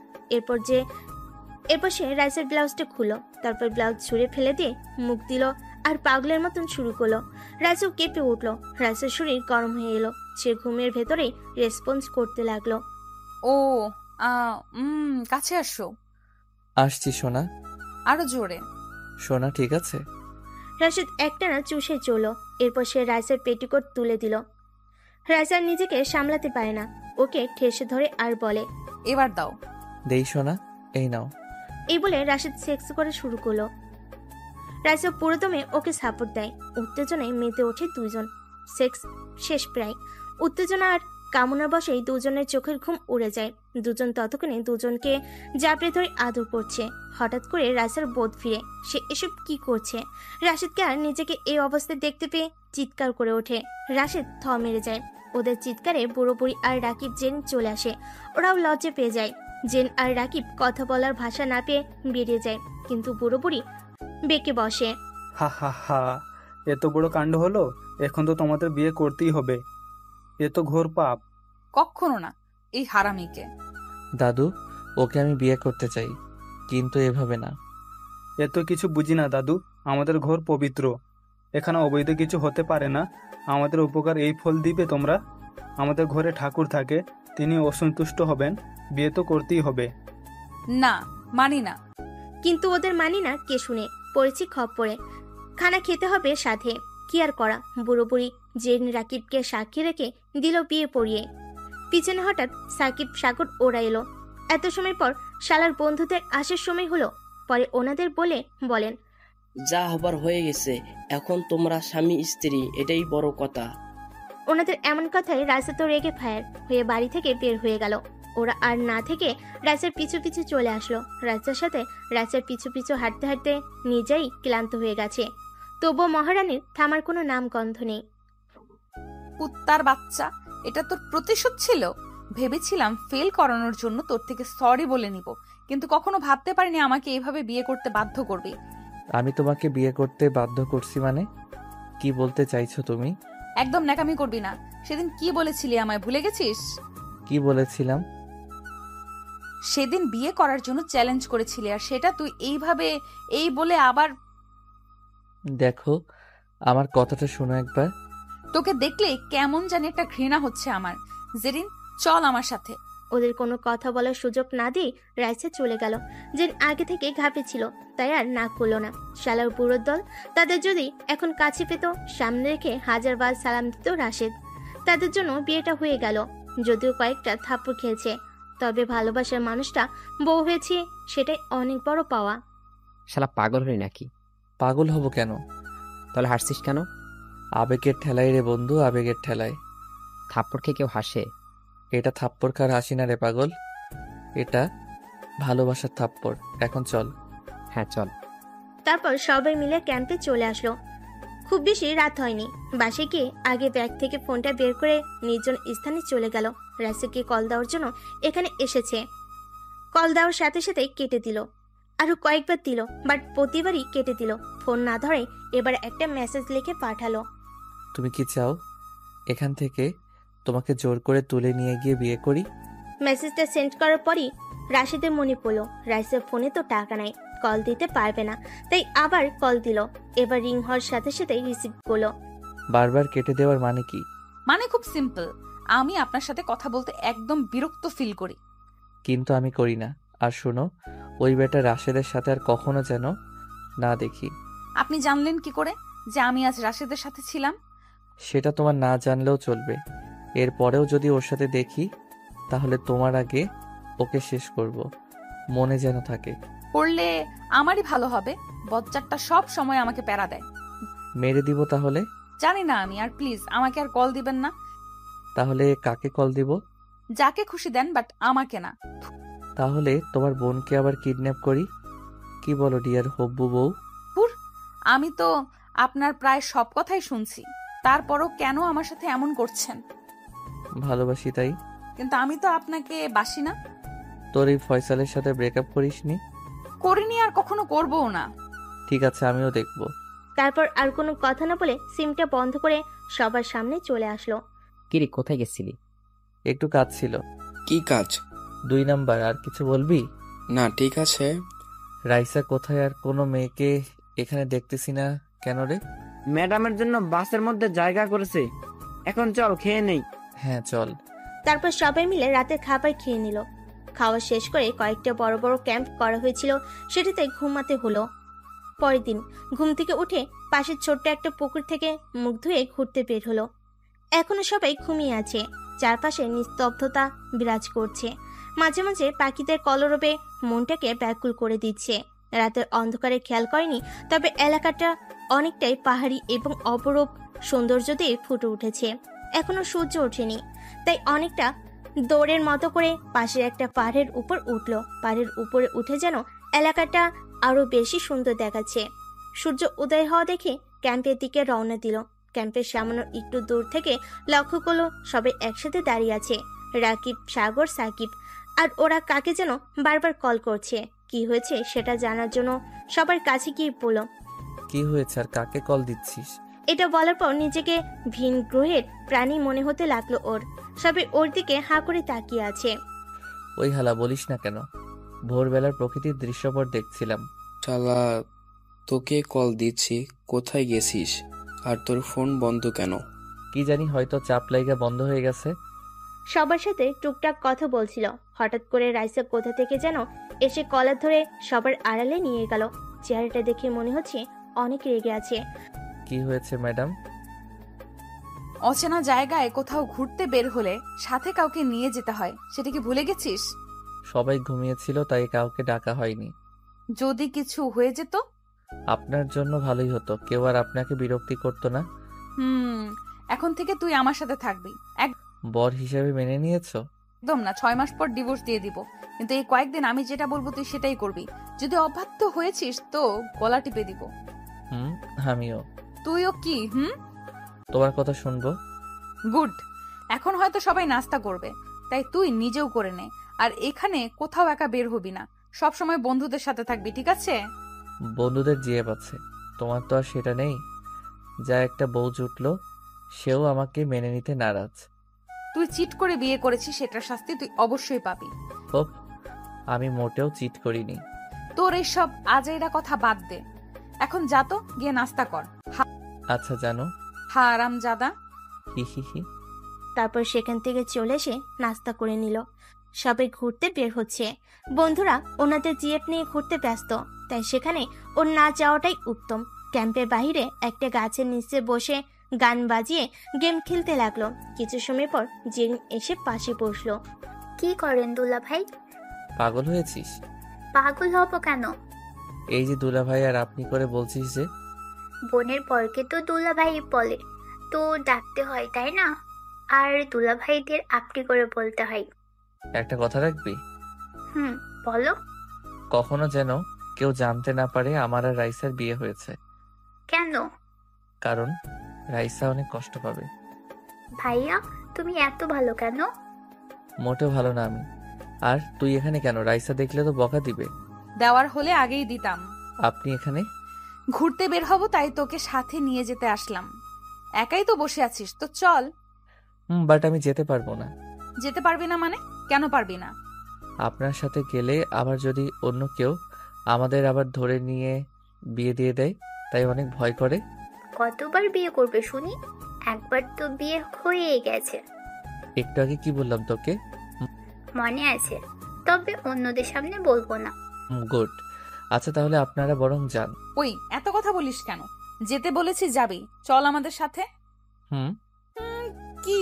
এরপর সে রাইসের ব্লাউজটা খুলো, তারপর ব্লাউজ ছুঁড়ে ফেলে দিয়ে মুখ দিল আর পাগলের মতন শুরু করলো। রাইসাও কেঁপে উঠলো। রাইসের শরীর গরম হয়ে এলো। সে ঘুমের ভেতরেই রেসপন্স করতে লাগলো। ও কাছে আসো। আসছি সোনা। আরো জোরে। সোনা ঠিক আছে। রাশিদ একটানা চুষে চলল। এরপর সে রাইসের পেটিকোট তুলে দিল। রাইসার নিজেকে সামলাতে পারে না, ওকে ঠেসে ধরে আর বলে, এবার দাও। দেই সোনা, এই নাও। এই বলে রাশিদ সেক্স করে শুরু করলো। রাইসা পুরোদমে ওকে সাপোর্ট দেয়। উত্তেজনায় মেতে ওঠে 2 জন। সেক্স শেষ প্রায়। উত্তেজনা আর কামনার বসেই 2 জনের চোখের ঘুম উড়ে যায়। 2 জন ততক্ষণে 2 জনকে জাপড়ে ধরে আদর করছে। হঠাৎ করে রাইসার বোধ ফিরে। সে এসব কি করছে? রাশিদকে আর নিজেকে এই অবস্থায় দেখতে পেয়ে চিৎকার করে ওঠে। রাশিদ থ মেরে যায়। ওদের চিৎকারে বুড়ো বুড়ি আর রাকিব জেন চলে আসে। ওরাও লজ্জা পেয়ে যায়। জেন আর রাকিব কথা বলার ভাষা না পেয়ে বেরিয়ে যায়। কিন্তু বুড়ো বুড়ি বেঁকে বসে। হা হা হা, এত বড় কাণ্ড হলো, এখন তো তোমাদের বিয়ে করতেই হবে। এ তো ঘোর পাপ। কখনো না, এই হারামিকে। দাদু, ওকে আমি বিয়ে করতে চাই, কিন্তু এভাবে না। এত কিছু বুঝি না দাদু, আমাদের ঘর পবিত্র, এখানে অবৈধ কিছু হতে পারে না। আমাদের উপকার এই ফল দিবে তোমরা? আমাদের ঘরে ঠাকুর থাকে, তিনি অসন্তুষ্ট হবেন, বিয়ে তো করতেই হবে। না, মানি না। কিন্তু ওদের মানি না কে শুনে, পড়েছি খপ্পরে। খানা খেতে হবে সাথে, কি আর করা। বুড়ো বুড়ি জেন রাকিবকে সাক্ষী রেখে দিল বিয়ে পড়িয়ে। পিছনে হঠাৎ সাকিব সাগর ওরা এলো। এত সময় পর শালার বন্ধুদের আসার সময় হলো। পরে ওনাদের বলেন, যা হবার হয়ে গেছে, এখন তোমরা স্বামী স্ত্রী, এটাই বড় কথা। ওনাদের এমন কথায় রাজা তো রেগে ফায়ার হয়ে বাড়ি থেকে বের হয়ে গেল। ওরা আর না থেকে রাজার পিছু পিছু চলে আসলো। রাজার সাথে রাজার পিছু পিছু হাঁটতে হাঁটতে নিজেই ক্লান্ত হয়ে গেছে। তবুও মহারানীর থামার কোনো নাম গন্ধ নেই। কুত্তার বাচ্চা, এটা তোর প্রতিশোধ ছিল? ভেবেছিলাম ফেল করানোর জন্য তোর থেকে সরি বলে নিব, কিন্তু কখনো ভাবতে পারিনি আমাকে এভাবে বিয়ে করতে বাধ্য করবি। আমি তোমাকে বিয়ে করতে বাধ্য করছি মানে? কি বলতে চাইছো তুমি? একদম ন্যাকামি করবি না। সেদিন কি বলেছিলি আমায়, ভুলে গেছিস? কি বলেছিলাম? সেদিন বিয়ে করার জন্য চ্যালেঞ্জ করেছিলি, আর সেটা তুই এইভাবে এই বলে আবার। দেখো, আমার কথাটা শোনো একবার। তোকে দেখলে কেমন জানি একটা ঘৃণা হচ্ছে আমার। জেরিন, চল আমার সাথে। ওদের কোনো কথা বলার সুযোগ না দিয়ে রাইসা চলে গেল। যে আগে থেকে ঘাপে ছিল, তাই আর না করলো না। শালার বুড়োর দল, তাদের যদি এখন কাছে পেত, সামনে রেখে হাজারবার সালাম দিত রাশেদ। তাদের জন্য বিয়েটা হয়ে গেল, যদিও কয়েকটা থাপ্পড় খেয়েছে। তবে ভালোবাসার মানুষটা বউ হয়েছে, সেটাই অনেক বড় পাওয়া। শালা পাগল হলি নাকি? পাগল হব কেন? তাহলে হাসছিস কেন? আবেগের ঠেলায় রে বন্ধু, আবেগের ঠেলায়। থাপ্পড় খেয়ে কেউ হাসে? এটা থাপ্পড় খার হাসি না রে পাগল, এটা ভালোবাসার থাপ্পড়। এখন চল। হ্যাঁ চল। তারপর সবাই মিলে ক্যাম্পে চলে আসলো। খুব বেশি রাত হয়নি। বাসে গিয়ে আগে ব্যাগ থেকে ফোনটা বের করে নির্জন স্থানে চলে গেল। রাসেলকে কল দেওয়ার জন্য এখানে এসেছে। কল দেওয়ার সাথে সাথে কেটে দিল। আরো কয়েকবার দিল, বাট প্রতিবারই কেটে দিল। ফোন না ধরে এবার একটা মেসেজ লিখে পাঠালো। তুমি কি চাও এখান থেকে তোমাকে জোর করে তুলে নিয়ে গিয়ে বিয়ে করি? মেসেজটা সেন্ড করার পরই রাশেদের মনে পড়লো রাইসের ফোনে তো টাকা নাই, কল দিতে পারবে না। তাই আবার কল দিল। এবার রিং হওয়ার সাথে সাথে রিসিভ করলো। বারবার কেটে দেওয়ার মানে কি? মানে খুব সিম্পল, আমি আপনার সাথে কথা বলতে একদম বিরক্ত ফিল করি। কিন্তু আমি করি না। আর শোনো, ওই বেটা রাশেদের সাথে আর কখনো যেন না দেখি। আপনি জানলেন কি করে যে আমি আজ রাশেদের সাথে ছিলাম? সেটা তোমার না জানলেও চলবে। এরপরেও যদি ওর সাথে দেখি, তাহলে তোমার আগে ওকে শেষ করব, মনে যেন থাকে। করলে আমারই ভালো হবে। বজ্জারটা সব সময় আমাকে প্যারা দেয়। মেরে দিব তাহলে? জানি না আমি। আর প্লিজ আমাকে আর কল দিবেন না। তাহলে কাকে কল দিব? যাকে খুশি দেন, বাট আমাকে না। তাহলে তোমার বোনকে আবার কিডন্যাপ করি? কি বলো ডিয়ার হব্বু বউ? আমি তো আপনার প্রায় সব কথাই শুনছি, তারপরও কেন আমার সাথে এমন করছেন? ভালোবাসি তাই। কিন্তু আমি তো আপনাকে বাসি না। তোর এই ফয়সালের সাথে ব্রেকআপ করিসনি? করিনি, আর কখনো করবও না। ঠিক আছে, আমিও দেখবো। তারপর আর কোনো কথা না বলে সিমটা বন্ধ করে সবার সামনে চলে আসলো। কিরে, কোথায় গেছিলি? একটু কাজ ছিল। কি কাজ? 2 নাম্বার। আর কিছু বলবি? না ঠিক আছে। রাইসা কোথায়? আর কোনো মেয়েকে এখানে দেখতেছি না কেন রে? ম্যাডামের জন্য বাসের মধ্যে জায়গা করেছে। এখন চল খেয়ে নেই। হ্যাঁ চল। তারপর সবাই মিলে রাতের খাবার খেয়ে নিল। খাওয়া শেষ করে কয়েকটা বড় বড় ক্যাম্প করা হয়েছিল, সেটাতে ঘুমাতে হলো। পরের দিন ঘুম থেকে উঠে পাশের ছোট্ট একটা পুকুর থেকে মুখ ধুয়ে ঘুরতে বের হলো। এখনো সবাই ঘুমিয়ে আছে। চারপাশে নিস্তব্ধতা বিরাজ করছে। মাঝে মাঝে পাখিদের কলরবে মনটাকে ব্যাকুল করে দিচ্ছে। রাতের অন্ধকারে খেয়াল করেনি, তবে এলাকাটা অনেকটাই পাহাড়ি এবং অপরূপ সৌন্দর্য দিয়ে ফুটে উঠেছে। এখনো সূর্য ওঠেনি, তাই অনেকটা দৌড়ের মতো করে পাশের একটা পাহাড়ের উপর উঠল। পাহাড়ের উপরে উঠে যেন এলাকাটা আরো বেশি সুন্দর দেখাচ্ছে। সূর্য উদয় হওয়া দেখে ক্যাম্পের দিকে রওনা দিল। ক্যাম্পের সামান্য একটু দূর থেকে লক্ষ্য করলো সবাই একসাথে দাঁড়িয়ে আছে। রাকিব, সাগর, সাকিব আর ওরা কাকে যেন বারবার কল করছে। কি হয়েছে সেটা জানার জন্য সবার কাছে গিয়ে বলল, কি হয়েছে আর কাকে কল দিচ্ছিস? এটা বলার পর নিজেকে ভিন গ্রহের প্রাণী মনে হতে লাগলো ওর। সবাই ওর দিকে হাঁ করে তাকিয়ে আছে। ওই হালা বলিস না কেন, ভোরবেলার প্রকৃতির দৃশ্যপট দেখছিলাম। শালা, তোকে কল দিচ্ছি, কোথায় গেছিস? আর তোর ফোন বন্ধ কেন? কি জানি, হয়তো চাপ লাইগা বন্ধ হয়ে গেছে। সবার সাথে টুকটাক কথা বলছিল। হঠাৎ করে রাইসা কোথা থেকে যেন এসে কলার ধরে সবার আড়ালে নিয়ে গেল। চেহারাটা দেখে মনে হচ্ছে অনেক রেগে আছে। কি হয়েছে ম্যাডাম? অচেনা জায়গায় কোথাও ঘুরতে বের হলে সাথে কাউকে নিয়ে যেতে হয়, সেটা কি ভুলে গেছিস? সবাই ঘুমিয়েছিল তাই কাউকে ডাকা হয়নি। যদি কিছু হয়ে যেত? আপনার জন্য ভালোই হতো, কেউ আর আপনাকে বিরক্তি করতো না। এখন থেকে তুই আমার সাথে থাকবি। বর হিসেবে মেনে নিয়েছো? একদম না, 6 মাস পর ডিভোর্স দিয়ে দিব, কিন্তু এই কয়েকদিন আমি যেটা বলবো তুই সেটাই করবি। যদি অবাধ্য হয়েছিস তো গলা টিপে দিব। আমিও। তুইও কি? তোমার কথা শুনবো। গুড। এখন হয়তো সবাই নাস্তা করবে, তাই তুই নিজেও করে নে। আর এখানে কোথাও একা বের হবি না, সব সময় বন্ধুদের সাথে থাকবি, ঠিক আছে? বন্ধুদের জিয়ে পাচ্ছে, তোমার তো আর সেটা নেই। যা একটা বউ জুটলো, সেও আমাকে মেনে নিতে নারাজ। তুই চিট করে বিয়ে করেছিস, সেটার শাস্তি তুই অবশ্যই পাবি। হোপ, আমি মোটেও চিট করিনি। তোর এইসব আজাইরা কথা বাদ দে, এখন যা তো গিয়ে নাস্তা কর। আচ্ছা জানো। হারাম জাদা। হি হি হি। তারপর সেখান থেকে চলে এসে নাস্তা করে নিল। সবাই ঘুরতে বের হচ্ছে। বন্ধুরা ওনাদের জিএফ নিয়ে ঘুরতে ব্যস্ত, তাই সেখানে ওর না যাওয়াটাই উত্তম। ক্যাম্পের বাইরে একটা গাছের নিচে বসে গান বাজিয়ে গেম খেলতে লাগলো। কিছু সময় পর জেরিন এসে পাশে বসলো। কি করেন দুলা ভাই? পাগল হয়েছিস? পাগল হব কেন? এই যে দুলা ভাই আর আপনি করে বলছিস যে? বোনের পরকে তো দুলা ভাই বলে, তো ডাকতে হয় তাই না? আর দুলা ভাইদের আপনি করে বলতে হয়। একটা কথা রাখবি? বলো। কখনো যেন কেউ জানতে না পারে আমার আর রাইসার বিয়ে হয়েছে। কেন? কারণ রাইসা অনেক কষ্ট পাবে। ভাইয়া তুমি এত ভালো কেন? মোটেও ভালো না আমি। আর তুই এখানে কেন? রাইসা দেখলে তো বকা দিবে। দেওয়ার হলে আগেই দিতাম। আপনি এখানে? ঘুরতে বের হব, তাই তোকে সাথে নিয়ে যেতে আসলাম। একাই তো বসে আছিস, তো চল। বাট আমি যেতে পারবো না। যেতে পারবি না মানে? কেন পারবি না? আপনার সাথে গেলে আবার যদি অন্য কেউ আমাদের আবার ধরে নিয়ে বিয়ে দিয়ে দেয়, তাই অনেক ভয় করে। কতবার বিয়ে করবে শুনি? একবার তো বিয়ে হয়ে গেছে। একটু আগে কি বললাম তোকে? মনে আছে, তবে অন্যদের সামনে বলবো না। গুড। আচ্ছা তাহলে আপনারা বরং যান। ওই এত কথা বলিস কেন? যেতে বলেছি যাবি, চল আমাদের সাথে। কি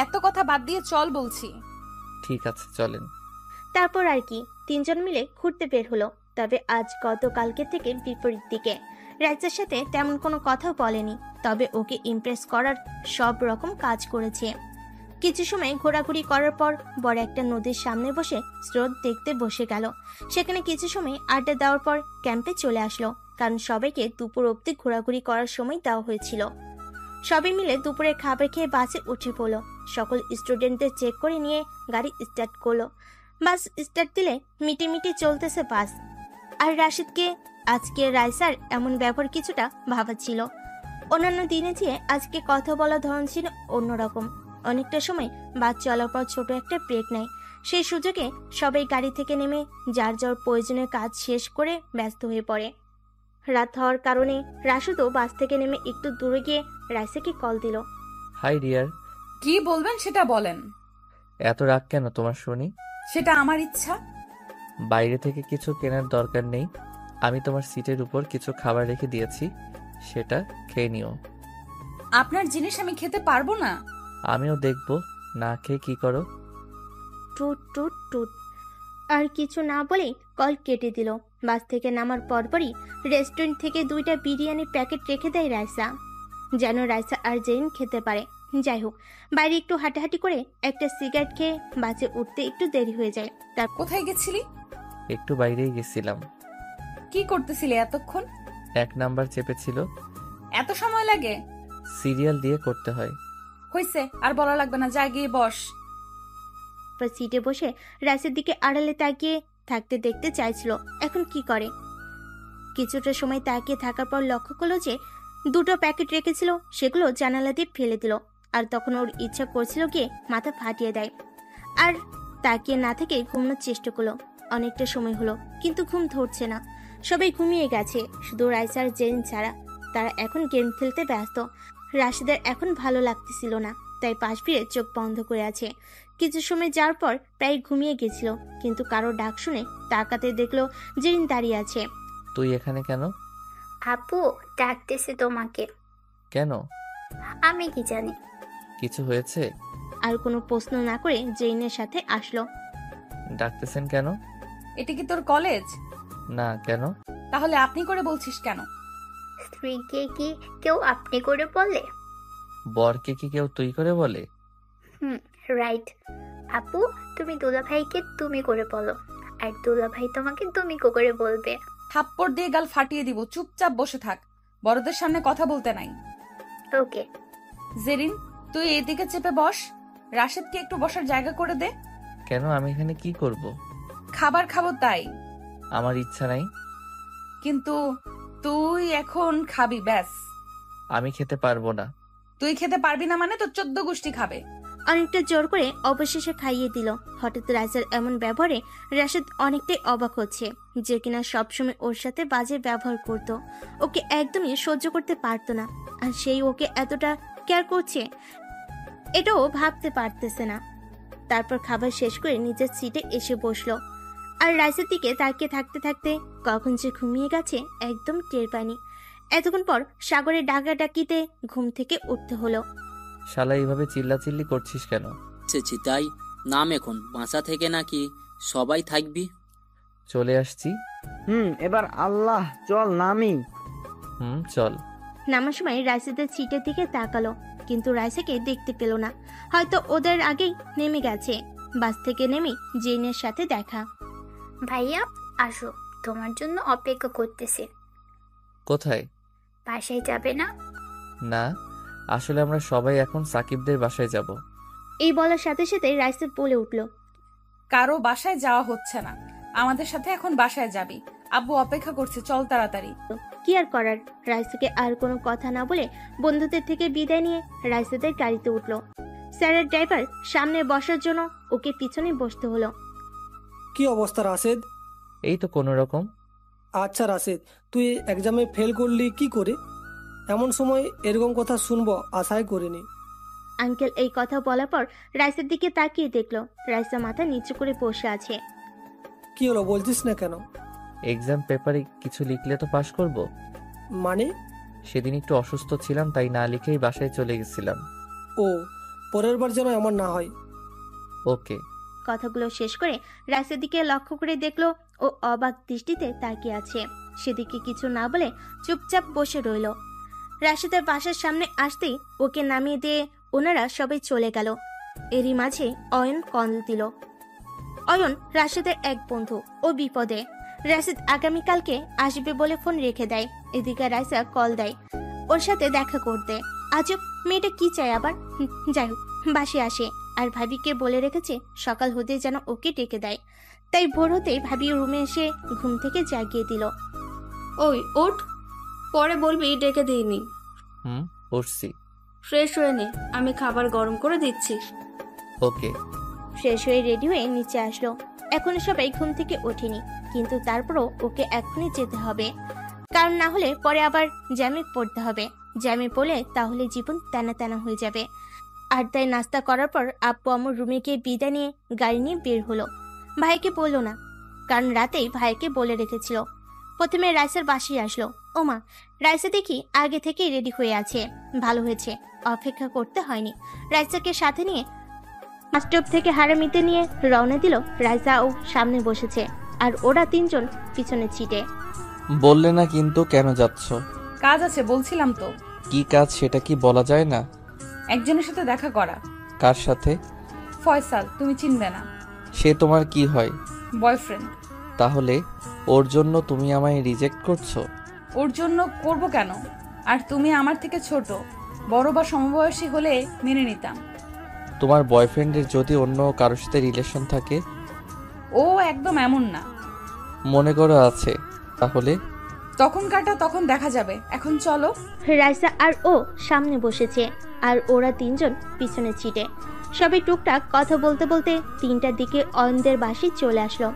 এত কথা বাদ দিয়ে চল বলছি। ঠিক আছে চলেন। তারপর আর কি, তিনজন মিলে ঘুরতে বের হলো। তবে আজ গতকালকে থেকে বিপরীত দিকে। রাইসার সাথে তেমন কোনো কথাও বলেনি, তবে ওকে ইমপ্রেস করার সব রকম কাজ করেছে। কিছু সময় ঘোরাঘুরি করার পর বড় একটা নদীর সামনে বসে স্রোত দেখতে বসে গেল। সেখানে কিছু সময় আড্ডা দেওয়ার পর ক্যাম্পে চলে আসলো, কারণ সবাইকে দুপুর অবধি ঘোরাঘুরি করার সময় দেওয়া হয়েছিল। সবাই মিলে দুপুরে খাবার খেয়ে বাসে উঠে পড়লো। সকল স্টুডেন্টদের চেক করে নিয়ে গাড়ি স্টার্ট করলো। বাস স্টার্ট দিলে মিটিমিটি চলতেছে বাস। আর রাশিদকে আজকে রাইসার এমন ব্যবহার কিছুটা ভাবাচ্ছিল। অন্যান্য দিনে চেয়ে আজকে কথা বলার ধরন ছিল অন্যরকম। অনেকটা সময় বাস চলার পর ছোট একটা ব্রেক নেয়। সেই সুযোগে সবাই গাড়ি থেকে নেমে যার যার প্রয়োজনীয় কাজ শেষ করে ব্যস্ত হয়ে পড়ে। রাত হওয়ার কারণে রাশিদও বাস থেকে নেমে একটু দূরে গিয়ে রাইসাকে কল দিল। High deer. কি বলবেন সেটা বলেন। এত রাগ কেন তোমার শুনি? সেটা আমার ইচ্ছা। বাইরে থেকে কিছু কেনার দরকার নেই, আমি তোমার সিটের উপর কিছু খাবার রেখে দিয়েছি, সেটা খেয়ে নিও। আপনার জিনিস আমি খেতে পারবো না। আমিও দেখবো না খেয়ে কি করো। টুট টুট টুট। আর কিছু না বলেই কল কেটে দিল। বাস থেকে নামার পরপরই রেস্টুরেন্ট থেকে 2টা বিরিয়ানির প্যাকেট রেখে দেয় রাইসা, যেন রাইসা আর জেরিন খেতে পারে। যাই হোক, বাইরে একটু হাঁটাহাঁটি করে একটা সিগারেট খেয়ে বাসে উঠতে একটু দেরি হয়ে যায়। তার কোথায় গেছিলি? একটু বাইরেই গেছিলাম। কি করতেছিলি এতক্ষণ? 1 নাম্বার চেপেছিল। এত সময় লাগে? সিরিয়াল দিয়ে করতে হয়। হইছে, আর বলা লাগবে না, যা গিয়ে বস। তারপর সিটে বসে রাইসের দিকে আড়ালে তাকিয়ে থাকতে দেখতে চাইছিল এখন কি করে। কিছুটা সময় তাকিয়ে থাকার পর লক্ষ্য করলো যে দুটো প্যাকেট রেখেছিল সেগুলো জানালা দিয়ে ফেলে দিল। আর তখন ওর ইচ্ছা করছিল গিয়ে মাথা ফাটিয়ে দেয়। আর তাকিয়ে না থেকে ঘুমানোর চেষ্টা করলো। অনেকটা সময় হলো কিন্তু ঘুম ধরছে না। সবাই ঘুমিয়ে গেছে, শুধু রাইসা আর জেরিন ছাড়া। তারা এখন গেম খেলতে ব্যস্ত। রাশিদের এখন ভালো লাগতেছিল না, তাই পাশ ফিরে চোখ বন্ধ করে আছে। কিছু সময় যাওয়ার পর প্রায় ঘুমিয়ে গেছিল, কিন্তু কারো ডাক শুনে তাকাতে দেখলো জেরিন দাঁড়িয়ে আছে। তুই এখানে কেন? আপু ডাকতেছে তোমাকে। কেন? আমি কি জানি। কিছু হয়েছে? আর কোনো প্রশ্ন না করে জেরিনের সাথে আসলো। ডাকতেছেন কেন? এটা কি তোর কলেজ? না, কেন? তাহলে আপনি করে বলছিস কেন? স্ত্রীকে কি কেউ আপনি করে বলে? বরকে কি কেউ তুই করে বলে? রাইট। আপু তুমি দুলাভাইকে তুমি করে বলো, আর দুলাভাই তোমাকে তুমি করে বলবে। থাপ্পড় দিয়ে গাল ফাটিয়ে দিব। চুপচাপ বসে থাক, বড়দের সামনে কথা বলতে নাই। ওকে। জেরিন তুই এদিকে চেপে বস, রাশেদকে একটু বসার জায়গা করে দে। কেন? আমি এখানে কি করব? খাবার খাবো তাই। আমার ইচ্ছা নাই। কিন্তু তুই এখন খাবি, ব্যাস। আমি খেতে পারবো না। তুই খেতে পারবি না মানে তোর 14 গোষ্ঠী খাবে। অনেকটা জোর করে অবশেষে খাইয়ে দিল। হঠাৎ রাইসার এমন ব্যবহারে রাশেদ অনেকটাই অবাক হচ্ছে, যে কিনা সবসময় ওর সাথে বাজে ব্যবহার করত। ওকে একদমই সহ্য করতে পারতো না, আর সেই ওকে এতটা কেয়ার করছে এটাও ভাবতে পারতেছে না। তারপর খাবার শেষ করে নিজের সিটে এসে বসলো। আর রাইসের দিকে তাকিয়ে থাকতে থাকতে কখন যে ঘুমিয়ে গেছে একদম টের পায়নি। এতক্ষণ পর সাগরের ডাকাডাকিতে ঘুম থেকে উঠতে হলো। শালা এইভাবে চিল্লাচিল্লি করছিস কেন? তাই নাম এখন বাসা থেকে নাকি সবাই থাকবি? চলে আসছি। এবার আল্লাহ চল নামি। চল। নামার সময় রাইসাদের সিটের দিকে তাকালো, কিন্তু রাইসাকে দেখতে পেল না। হয়তো ওদের আগেই নেমে গেছে। বাস থেকে নেমে জেনের সাথে দেখা। ভাইয়া আসো, তোমার জন্য অপেক্ষা করতেছে। কোথায়? বাসায় যাবে না? না, আসলে আমরা সবাই এখন সাকিবদের বাসায় যাব। এই বলার সাথে সাথে রাইসা বলে উঠল, কারো বাসায় যাওয়া হচ্ছে না, আমাদের সাথে এখন বাসায় যাবি। আব্বু অপেক্ষা করছে, চল তাড়াতাড়ি। কি আর করার, রাইসাকে আর কোনো কথা না বলে বন্ধুদের থেকে বিদায় নিয়ে রাইসাদের গাড়িতে উঠলো। স্যারের ড্রাইভার সামনে বসার জন্য ওকে পিছনে বসতে হলো। কি অবস্থা রাশেদ? এই তো কোনো রকম। আচ্ছা রাশেদ, তুই এক্সামে ফেল করলি কি করে? এমন সময় এরকম কথা শুনবো আশাই করিনি। আঙ্কেল এই কথা বলার পর রাইসার দিকে তাকিয়ে দেখলো রাইসা মাথা নিচু করে বসে আছে। কি হলো বলছিস না কেন? এক্সাম পেপারে কিছু লিখলে তো পাশ করব। মানে? সেদিন একটু অসুস্থ ছিলাম, তাই না লিখেই বাসায় চলে গেছিলাম। ও, পরের বার যেন এমন না হয়। ওকে। কথাগুলো শেষ করে রাইসার দিকে লক্ষ্য করে দেখলো ও অবাক দৃষ্টিতে তাকিয়ে আছে। সেদিকে কিছু না বলে চুপচাপ বসে রইল। রাশিদের বাসার সামনে আসতেই ওকে নামিয়ে দিয়ে ওনারা সবাই চলে গেল। এরই মাঝে অয়ন কল দিল। অয়ন রাশিদের এক বন্ধু, ও বিপদে। রাশিদ আগামীকালকে আসবে বলে ফোন রেখে দেয়। এদিকে রাইসা কল দেয় ওর সাথে দেখা করতে। আজব, মেয়েটা কি চায় আবার। যাই হোক, বাসে আসে আর ভাবিকে বলে রেখেছে সকাল হতে যেন ওকে ডেকে দেয়। তাই ভোর হতেই ভাবি রুমে এসে ঘুম থেকে জাগিয়ে দিল। ওই ওঠ, পরে বলবি ডেকে দিইনি। উঠছি। ফ্রেশ হয়ে নে, আমি খাবার গরম করে দিচ্ছি। ওকে। ফ্রেশ হয়ে রেডি হয়ে নিচে আসলো। এখনো সবাই ঘুম থেকে ওঠেনি, কিন্তু তারপরও ওকে এখনই যেতে হবে, কারণ না হলে পরে আবার জ্যামে পড়তে হবে। জ্যামে পড়লে তাহলে জীবন টানা টানা হয়ে যাবে। আর তাই নাস্তা করার পর আব্বু আম্মুর রুমে গিয়ে বিদায় নিয়ে গাড়ি নিয়ে বের হলো। ভাইকে বললো না, কারণ রাতেই ভাইকে বলে রেখেছিল। প্রথমে রাইসার বাসায় আসলো। ওমা, রাইসা দেখি আগে থেকেই রেডি হয়ে আছে। ভালো হয়েছে, অপেক্ষা করতে হয়নি। রাইসাকে সাথে নিয়ে বাসস্টপ থেকে হারামিতে নিয়ে রওনা দিল। রাইসা ও সামনে বসেছে, আর ওরা তিনজন পিছনে ছিটে। বললে না কিন্তু কেন যাচ্ছ? কাজ আছে বলছিলাম তো। কি কাজ সেটা কি বলা যায় না? একজনের সাথে দেখা করা। কার সাথে? ফয়সাল, তুমি চিনবে না। সে তোমার কি হয়? বয়ফ্রেন্ড। তাহলে ওর জন্য তুমি আমায় রিজেক্ট করছো? ওর জন্য করব কেন? আর তুমি আমার থেকে ছোট, বড় বা সমবয়সী হলে মেনে নিতাম। তোমার বয়ফ্রেন্ডের যদি অন্য কারোর সাথে রিলেশন থাকে? ও একদম এমন না। মনে করো আছে, তাহলে? তখনকারটা তখন দেখা যাবে, এখন চলো। রাইসা আর ও সামনে বসেছে আর ওরা তিনজন পিছনে ছিটে। সবাই টুকটাক কথা বলতে বলতে 3টার দিকে অয়নদের বাসায় চলে আসলো।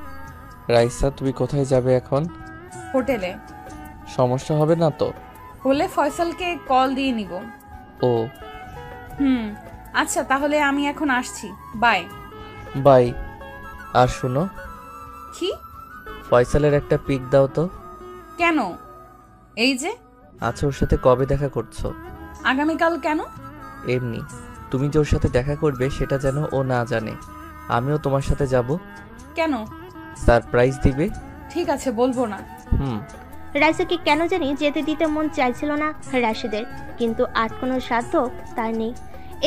রাইসা, তুমি কোথায় যাবে এখন? হোটেলে। সমস্যা হবে না তো? হলে ফয়সালকে কল দিয়ে নিব। ও আচ্ছা, তাহলে আমি এখন আসছি। বাই। বাই। আর শুনো, কি? ফয়সালের একটা পিক দাও তো। কেন? এই যে। আচ্ছা, ওর সাথে কবে দেখা করছো? আগামীকাল। কেন? এমনি। তুমি যে ওর সাথে দেখা করবে সেটা যেন ও না জানে। আমিও তোমার সাথে যাব। কেন? সারপ্রাইজ দিবে। ঠিক আছে, বলবো না। রাইসাকে কেন জানি যেতে দিতে মন চাইছিল না রাশেদের, কিন্তু আটকানোর সাধ্য তার নেই।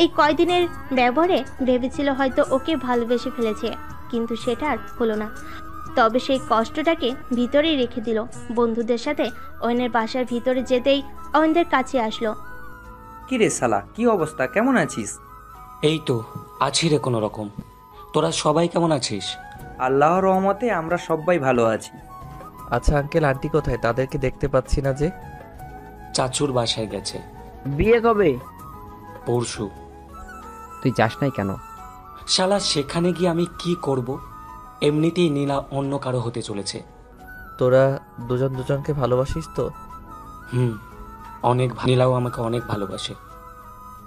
এই কয়দিনের ব্যবহারে ভেবেছিল হয়তো ওকে ভালোবেসে ফেলেছে, কিন্তু সেটা আর হলো না। তবে সেই কষ্টটাকে ভিতরেই রেখে দিল। বন্ধুদের সাথে অয়নের বাসার ভিতরে যেতেই অয়নদের কাছে আসলো। কি রে শালা, কি অবস্থা, কেমন আছিস? এই তো আছি রে কোনো রকম। তোরা সবাই কেমন আছিস? আল্লাহর রহমতে আমরা সবাই ভালো আছি। আচ্ছা আঙ্কেল আন্টি কোথায়? তাদেরকে দেখতে পাচ্ছি না যে। চাচুর বাসায় গেছে। বিয়ে কবে? পরশু। তুই যাস নাই কেন? শালা সেখানে গিয়ে আমি কি করব? এমনিতেই নীলা অন্য কারো হতে চলেছে। তোরা দুজন দুজনকে ভালোবাসিস তো? অনেক। নীলাও আমাকে অনেক ভালোবাসে।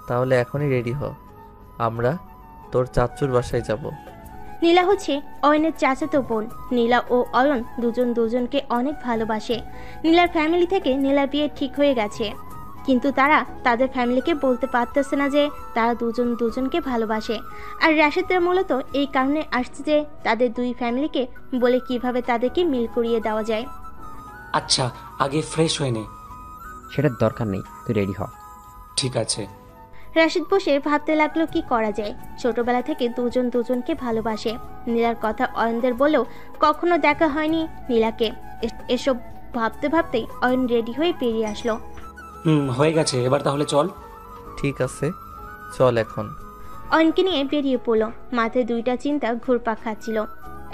তাহলে এখনই রেডি হ, আমরা তোর চাচুর বাসায় যাব। নীলা হচ্ছে অয়নের চাচাতো বোন। নীলা ও অয়ন দুজন দুজনকে অনেক ভালোবাসে। নীলার ফ্যামিলি থেকে নীলার বিয়ে ঠিক হয়ে গেছে, কিন্তু তারা তাদের ফ্যামিলিকে বলতে পারতেছে না যে তারা দুজন দুজনকে ভালোবাসে। আর রাশেদরা মূলত এই কারণে আসছে যে তাদের দুই ফ্যামিলিকে বলে কিভাবে তাদেরকে মিল করিয়ে দেওয়া যায়। আচ্ছা, আগে ফ্রেশ হয়ে নে। সেটার দরকার নেই, তুই রেডি হ। ঠিক আছে। রাশেদ বসে ভাবতে লাগলো কি করা যায়। ছোটবেলা থেকে দুজন দুজনকে ভালোবাসে। নীলার কথা অয়নদের বলেও কখনো দেখা হয়নি নীলাকে। এসব ভাবতে ভাবতেই অয়ন রেডি হয়ে বেরিয়ে আসলো। হয়ে গেছে, এবার তাহলে চল। ঠিক আছে, চল এখন। অয়নকে নিয়ে বেরিয়ে পড়লো। মাথায় 2টা চিন্তা ঘুরপাক খাচ্ছিল।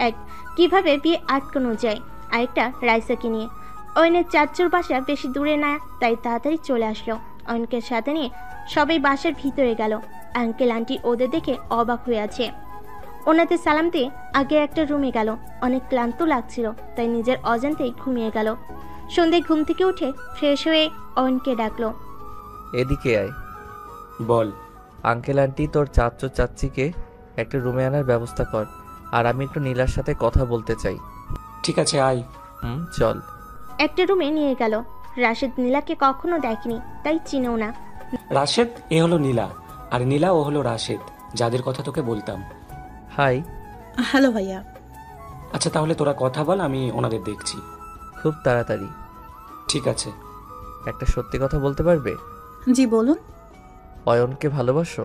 এক, কিভাবে বিয়ে আটকানো যায়, আরেকটা রাইসাকে নিয়ে। অয়নের চাচুর বাসা বেশি দূরে না, তাই তাড়াতাড়ি চলে আসলো। অয়নকে সাথে নিয়ে সবাই বাসার ভিতরে গেল। আঙ্কেল আন্টি ওদের দেখে অবাক হয়ে আছে। ওনাদের সালাম দিয়ে আগে একটা রুমে গেল। অনেক ক্লান্ত লাগছিল, তাই নিজের অজান্তেই ঘুমিয়ে গেল। সন্ধ্যায় ঘুম থেকে উঠে ফ্রেশ হয়ে অয়নকে ডাকলো। এদিকে আয়। বল। আঙ্কেল আন্টি তোর চাচু চাচিকে একটা রুমে আনার ব্যবস্থা কর, আর আমি একটু নীলার সাথে কথা বলতে চাই। ঠিক আছে, আয়। চল। একটা রুমে নিয়ে গেল। রাশেদ নীলাকে কখনো দেখেনি, তাই চিনেও না। রাশেদ, এ হলো নীলা, আর নীলা ও হলো রাশেদ, যাদের কথা তোকে বলতাম। হাই। হ্যালো ভাইয়া। আচ্ছা, তাহলে তোরা কথা বল, আমি ওনাদের দেখছি। খুব তাড়াতাড়ি। ঠিক আছে। একটা সত্যি কথা বলতে পারবে? জি বলুন। অয়নকে ভালোবাসো?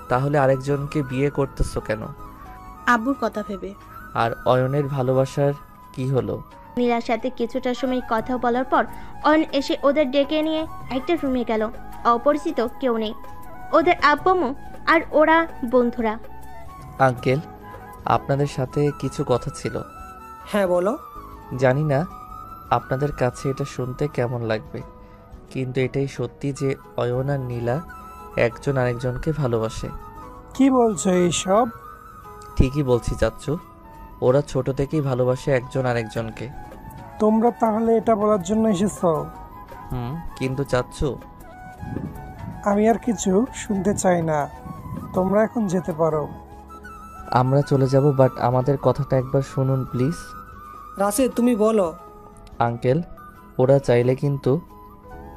তাহলে আরেকজনকে বিয়ে করতেছো কেন? আব্বুর কথা ভেবে। আর অয়নের ভালোবাসার কি হলো? নীলার সাথে কিছুটা সময় কথা বলার পর অয়ন এসে ওদের ডেকে নিয়ে একটা রুমে গেল। অপরিচিত কেউ নেই, ওদের আব্বু আর ওরা বন্ধুরা। আঙ্কেল, আপনাদের সাথে কিছু কথা ছিল। হ্যাঁ বলো। জানি না আপনাদের কাছে এটা শুনতে কেমন লাগবে, কিন্তু এটাই সত্যি যে অয়ন আর নীলা একজন আরেকজনকে ভালোবাসে। কি বলছো এইসব? ঠিকই বলছি চাচ্চু, ওরা ছোট থেকেই ভালোবাসে একজন আরেকজনকে। তোমরা তাহলে এটা বলার জন্য এসেছো? কিন্তু চাচ্চু, আমি আর কিছু শুনতে চাই না, তোমরা এখন যেতে পারো। আমরা চলে যাব, বাট আমাদের কথাটা একবার শুনুন প্লিজ। রাশেদ, তুমি বলো। আঙ্কেল, ওরা চাইলে কিন্তু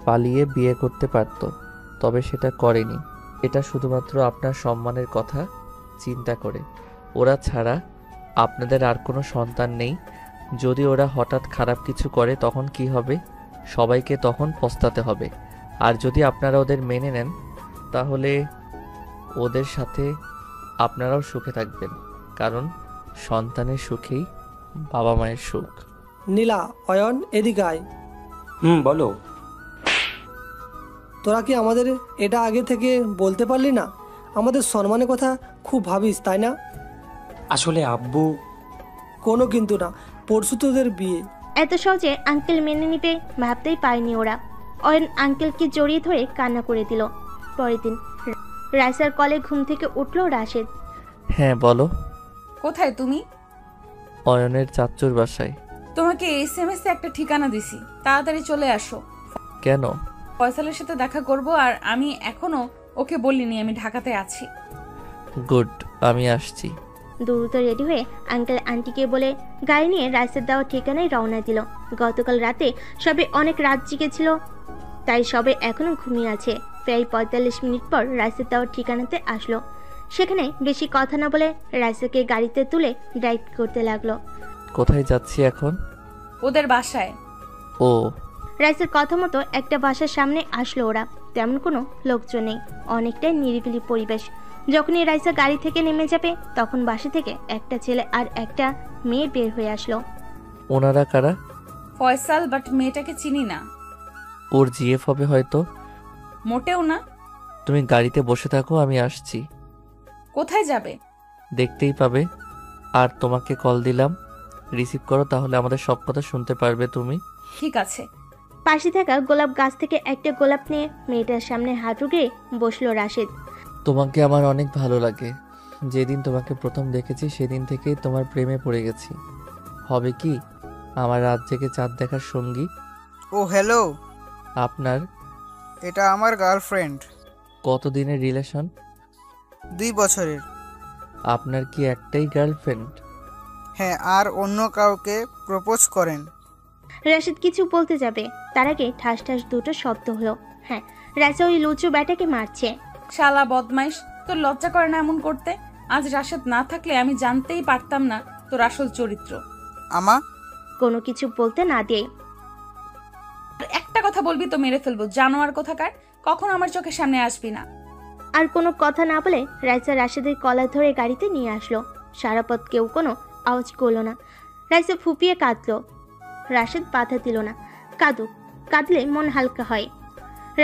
পালিয়ে বিয়ে করতে পারত, তবে সেটা করেনি। এটা শুধুমাত্র আপনার সম্মানের কথা চিন্তা করে। ওরা ছাড়া আপনাদের আর কোনো সন্তান নেই। যদি ওরা হঠাৎ খারাপ কিছু করে তখন কি হবে? সবাইকে তখন পস্তাতে হবে। আর যদি আপনারা ওদের মেনে নেন, তাহলে ওদের সাথে আপনারাও সুখে থাকবেন, কারণ সন্তানের সুখেই বাবা মায়ের সুখ। নীলা, অয়ন, এদিকে আয়। বলো। তোরা কি আমাদের এটা আগে থেকে বলতে পারলি না? আমাদের সম্মানের কথা খুব ভাবিস, তাই না? আসলে আব্বু। কোনো কিন্তু না, পরশু তোদের বিয়ে। এত সহজে আঙ্কেল মেনে নিবে ভাবতেই পারেনি ওরা। অয়ন আঙ্কেলকে জড়িয়ে ধরে কান্না করে দিল। পরের দিন রাইসার কলে ঘুম থেকে উঠল রাশেদ। হ্যাঁ বলো। কোথায় তুমি? অয়নের চাচ্চুর বাসায়। তোমাকে SMS এ একটা ঠিকানা দিছি, তাড়াতাড়ি চলে আসো। কেন? ফয়সালের সাথে দেখা করব, আর আমি এখনো ওকে বলিনি আমি ঢাকাতে আছি। গুড, আমি আসছি। দ্রুত রেডি হয়ে আঙ্কেল আন্টিকে বলে গাড়ি নিয়ে রাইসের দেওয়া ঠিকানায় রওনা দিল। গতকাল রাতে সবে অনেক রাত জেগেছিল, তাই সবে এখনো ঘুমিয়ে আছে। প্রায় 45 মিনিট পর রাইসের দেওয়া ঠিকানাতে আসলো। সেখানে বেশি কথা না বলে রাইসাকে গাড়িতে তুলে ড্রাইভ করতে লাগলো। কোথায় যাচ্ছি এখন? ওদের বাসায়। ও। রাইসের কথা মতো একটা বাসার সামনে আসলো ওরা। তেমন কোনো লোকজন নেই, অনেকটাই নিরিবিলি পরিবেশ। যখনই রাইসা গাড়ি থেকে নেমে যাবে তখন বাসা থেকে একটা ছেলে আর একটা মেয়ে বের হয়ে আসলো। ওনারা কারা? ফয়সাল, বাট মেয়েটাকে চিনি না। ওর জিএফ হবে হয়তো। মোটেও না। তুমি গাড়িতে বসে থাকো, আমি আসছি। কোথায় যাবে? দেখতেই পাবে। আর তোমাকে কল দিলাম, রিসিভ করো, তাহলে আমাদের সব কথা শুনতে পারবে তুমি। ঠিক আছে। পাশে থাকা গোলাপ গাছ থেকে একটা গোলাপ নিয়ে মেয়েটার সামনে হাঁটু গেড়ে বসলো রাশেদ। তোমাকে আমার অনেক ভালো লাগে। যেদিন তোমাকে প্রথম দেখেছি সেদিন থেকেই তোমার প্রেমে পড়ে গেছি। হবে কি আমার রাত জেগে চাঁদ দেখার সঙ্গী। ও হ্যালো। আপনার? এটা আমার গার্লফ্রেন্ড। কতদিনের রিলেশন? 2 বছরের। আপনার কি একটাই গার্লফ্রেন্ড? হ্যাঁ, আর অন্য কাউকে প্রপোজ করেন? রাশেদ কিছু বলতে যাবে তার আগে ঠাস ঠাস দুটো শব্দ হলো। হ্যাঁ, রাইসা ওই লুচু ব্যাটাকে মারছে। শালা বদমাইশ, তোর লজ্জা করে না এমন করতে? আজ রাশেদ না থাকলে আমি জানতেই পারতাম না তোর আসল চরিত্র। আমা কোনো কিছু বলতে না দিয়ে একটা কথা বলবি তো মেরে ফেলবো, জানোয়ার কোথাকার। কখন আমার চোখের সামনে আসবি না। আর কোনো কথা না বলে রাইসা রাশেদের কলার ধরে গাড়িতে নিয়ে আসলো। সারা পথ কেউ কোনো আওয়াজ করলো না। রাইসা ফুপিয়ে কাঁদলো। রাশেদ বাধা দিল না। কাঁদুক, কাঁদলে মন হালকা হয়।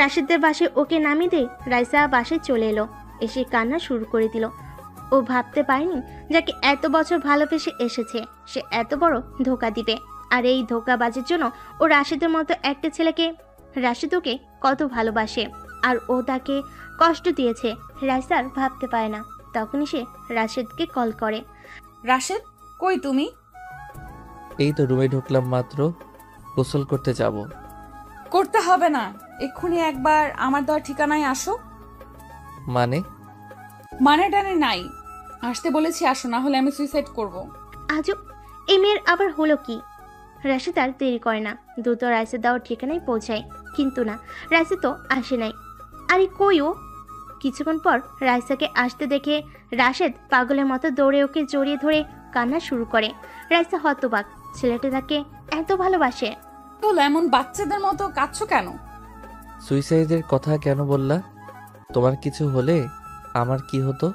রাশেদের বাসে ওকে নামিয়ে দিয়ে রাইসা বাসে চলে এলো। এসে কান্না শুরু করে দিল। ও ভাবতে পারেনি যাকে এত বছর ভালোবেসে এসেছে সে এত বড় ধোকা দিবে। আর এই ধোকাবাজের জন্য ও রাশেদের মতো একটা ছেলেকে, রাশেদ ওকে কত ভালোবাসে আর ও তাকে কষ্ট দিয়েছে রাইসার ভাবতে পারে না। তখনই সে রাশেদকে কল করে। রাশেদ, কই তুমি? এই তো রুমে ঢুকলাম মাত্র, গোসল করতে যাব। করতে হবে না, এক্ষুনি একবার আমার দেওয়ার ঠিকানায় আসো। মানে টানে নাই, আসতে বলেছি আসো, না হলে আমি সুইসাইড করব। আজও এই মেয়ের আবার হলো কি? রাশেদ আর দেরি করে না, দ্রুত রাইসা দেওয়ার ঠিকানায় পৌঁছায়। কিন্তু না, রাইসা তো আসে নাই। আরে কই ও? কিছুক্ষণ পর রাইসাকে আসতে দেখে রাশেদ পাগলের মতো দৌড়ে ওকে জড়িয়ে ধরে কান্না শুরু করে। রাইসা হতবাক, ছেলেটা তাকে এত ভালোবাসে। তো এমন বাচ্চাদের মতো কাঁদছো কেন? সুইসাইডের কথা কেন বললা? তোমার কিছু হলে আমার কি হতো?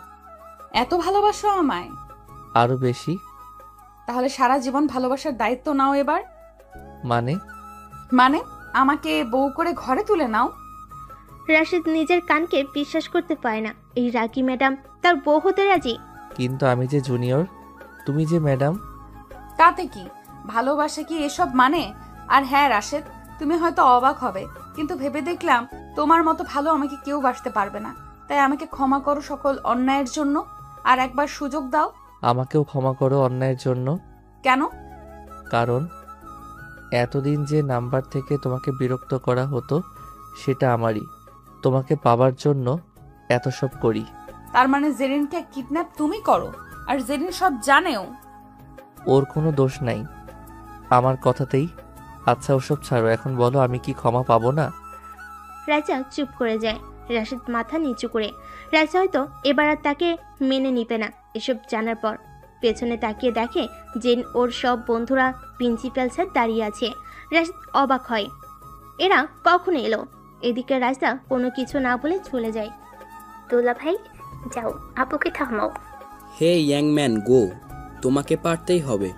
এত ভালোবাসো আমায়? আরো বেশি। তাহলে সারা জীবন ভালোবাসার দায়িত্ব নাও এবার। মানে আমাকে বউ করে ঘরে তুলে নাও। রাশেদ নিজের কানকে বিশ্বাস করতে পারে না। এই রাগী ম্যাডাম তার বউ হতে রাজি। কিন্তু আমি যে জুনিয়র, তুমি যে ম্যাডাম। তাতে কি? ভালোবাসা কি এসব মানে? আর হ্যাঁ রাশেদ, তুমি হয়তো অবাক হবে, কিন্তু ভেবে দেখলাম তোমার মতো ভালো আমাকে কেউ বাসতে পারবে না। তাই আমাকে ক্ষমা করো সকল অন্যায়ের জন্য, আর একবার সুযোগ দাও। আমাকেও ক্ষমা করো অন্যায়ের জন্য। কেন? কারণ এতদিন যে নাম্বার থেকে তোমাকে বিরক্ত করা হতো সেটা আমারই। তোমাকে পাবার জন্য এত সব করি। তার মানে জেরিনকে কিডন্যাপ তুমি করো, আর জেরিন সব জানেও? ওর কোনো দোষ নাই আমার কথাতেই। আচ্ছা ওসব ছাড়ো, এখন বলো আমি কি ক্ষমা পাবো না? রাজা চুপ করে যায়, রাশেদ মাথা নিচু করে। রাজা হয়তো এবার আর তাকে মেনে নিবে না এসব জানার পর। পেছনে তাকিয়ে দেখে জেন ওর সব বন্ধুরা প্রিন্সিপাল স্যার দাঁড়িয়ে আছে। রাশেদ অবাক হয়, এরা কখন এলো? এদিকে রাজা কোনো কিছু না বলে চলে যায়। দোলা ভাই যাও, আপুকে থামাও। হে ইয়াং ম্যান গো, তোমাকে পারতেই হবে।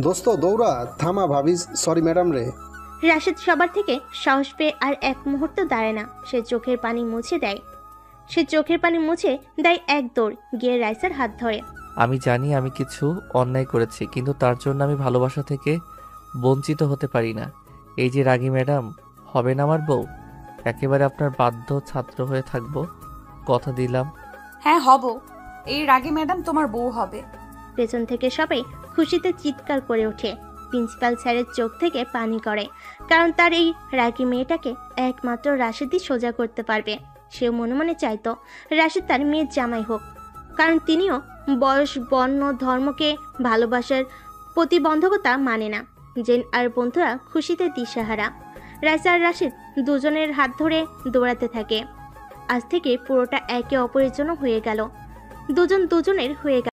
দোস্ত দৌড়া, থামা ভাবি, সরি ম্যাডাম রে। রাশেদ সবার থেকে সাহস পেয়ে আর এক মুহূর্ত দাঁড়ায় না, সে চোখের পানি মুছে দেয়। সে চোখের পানি মুছে দেয় এক দৌড় গিয়ে রাইসার হাত ধরে। আমি জানি আমি কিছু অন্যায় করেছি, কিন্তু তার জন্য আমি ভালোবাসা থেকে বঞ্চিত হতে পারি না। এই যে রাগী ম্যাডাম হবে না আমার বউ, একেবারে আপনার বাধ্য ছাত্র হয়ে থাকবো, কথা দিলাম। হ্যাঁ হব, এই রাগী ম্যাডাম তোমার বউ হবে। পেছন থেকে সবাই খুশিতে চিৎকার করে ওঠে। প্রিন্সিপাল স্যারের চোখ থেকে পানি করে, কারণ তার এই রাগী মেয়েটাকে একমাত্র রাশেদই সোজা করতে পারবে। সেও মনে মনে চাইতো রাশেদ তার মেয়ের জামাই হোক, কারণ তিনিও বয়স, বর্ণ, ধর্মকে ভালোবাসার প্রতিবন্ধকতা মানে না। জেন আর বন্ধুরা খুশিতে দিশাহারা। রাইসা আর রাশেদ দুজনের হাত ধরে দৌড়াতে থাকে। আজ থেকে পুরোটা একে অপরের জন্য হয়ে গেল, দুজন দুজনের হয়ে গেল।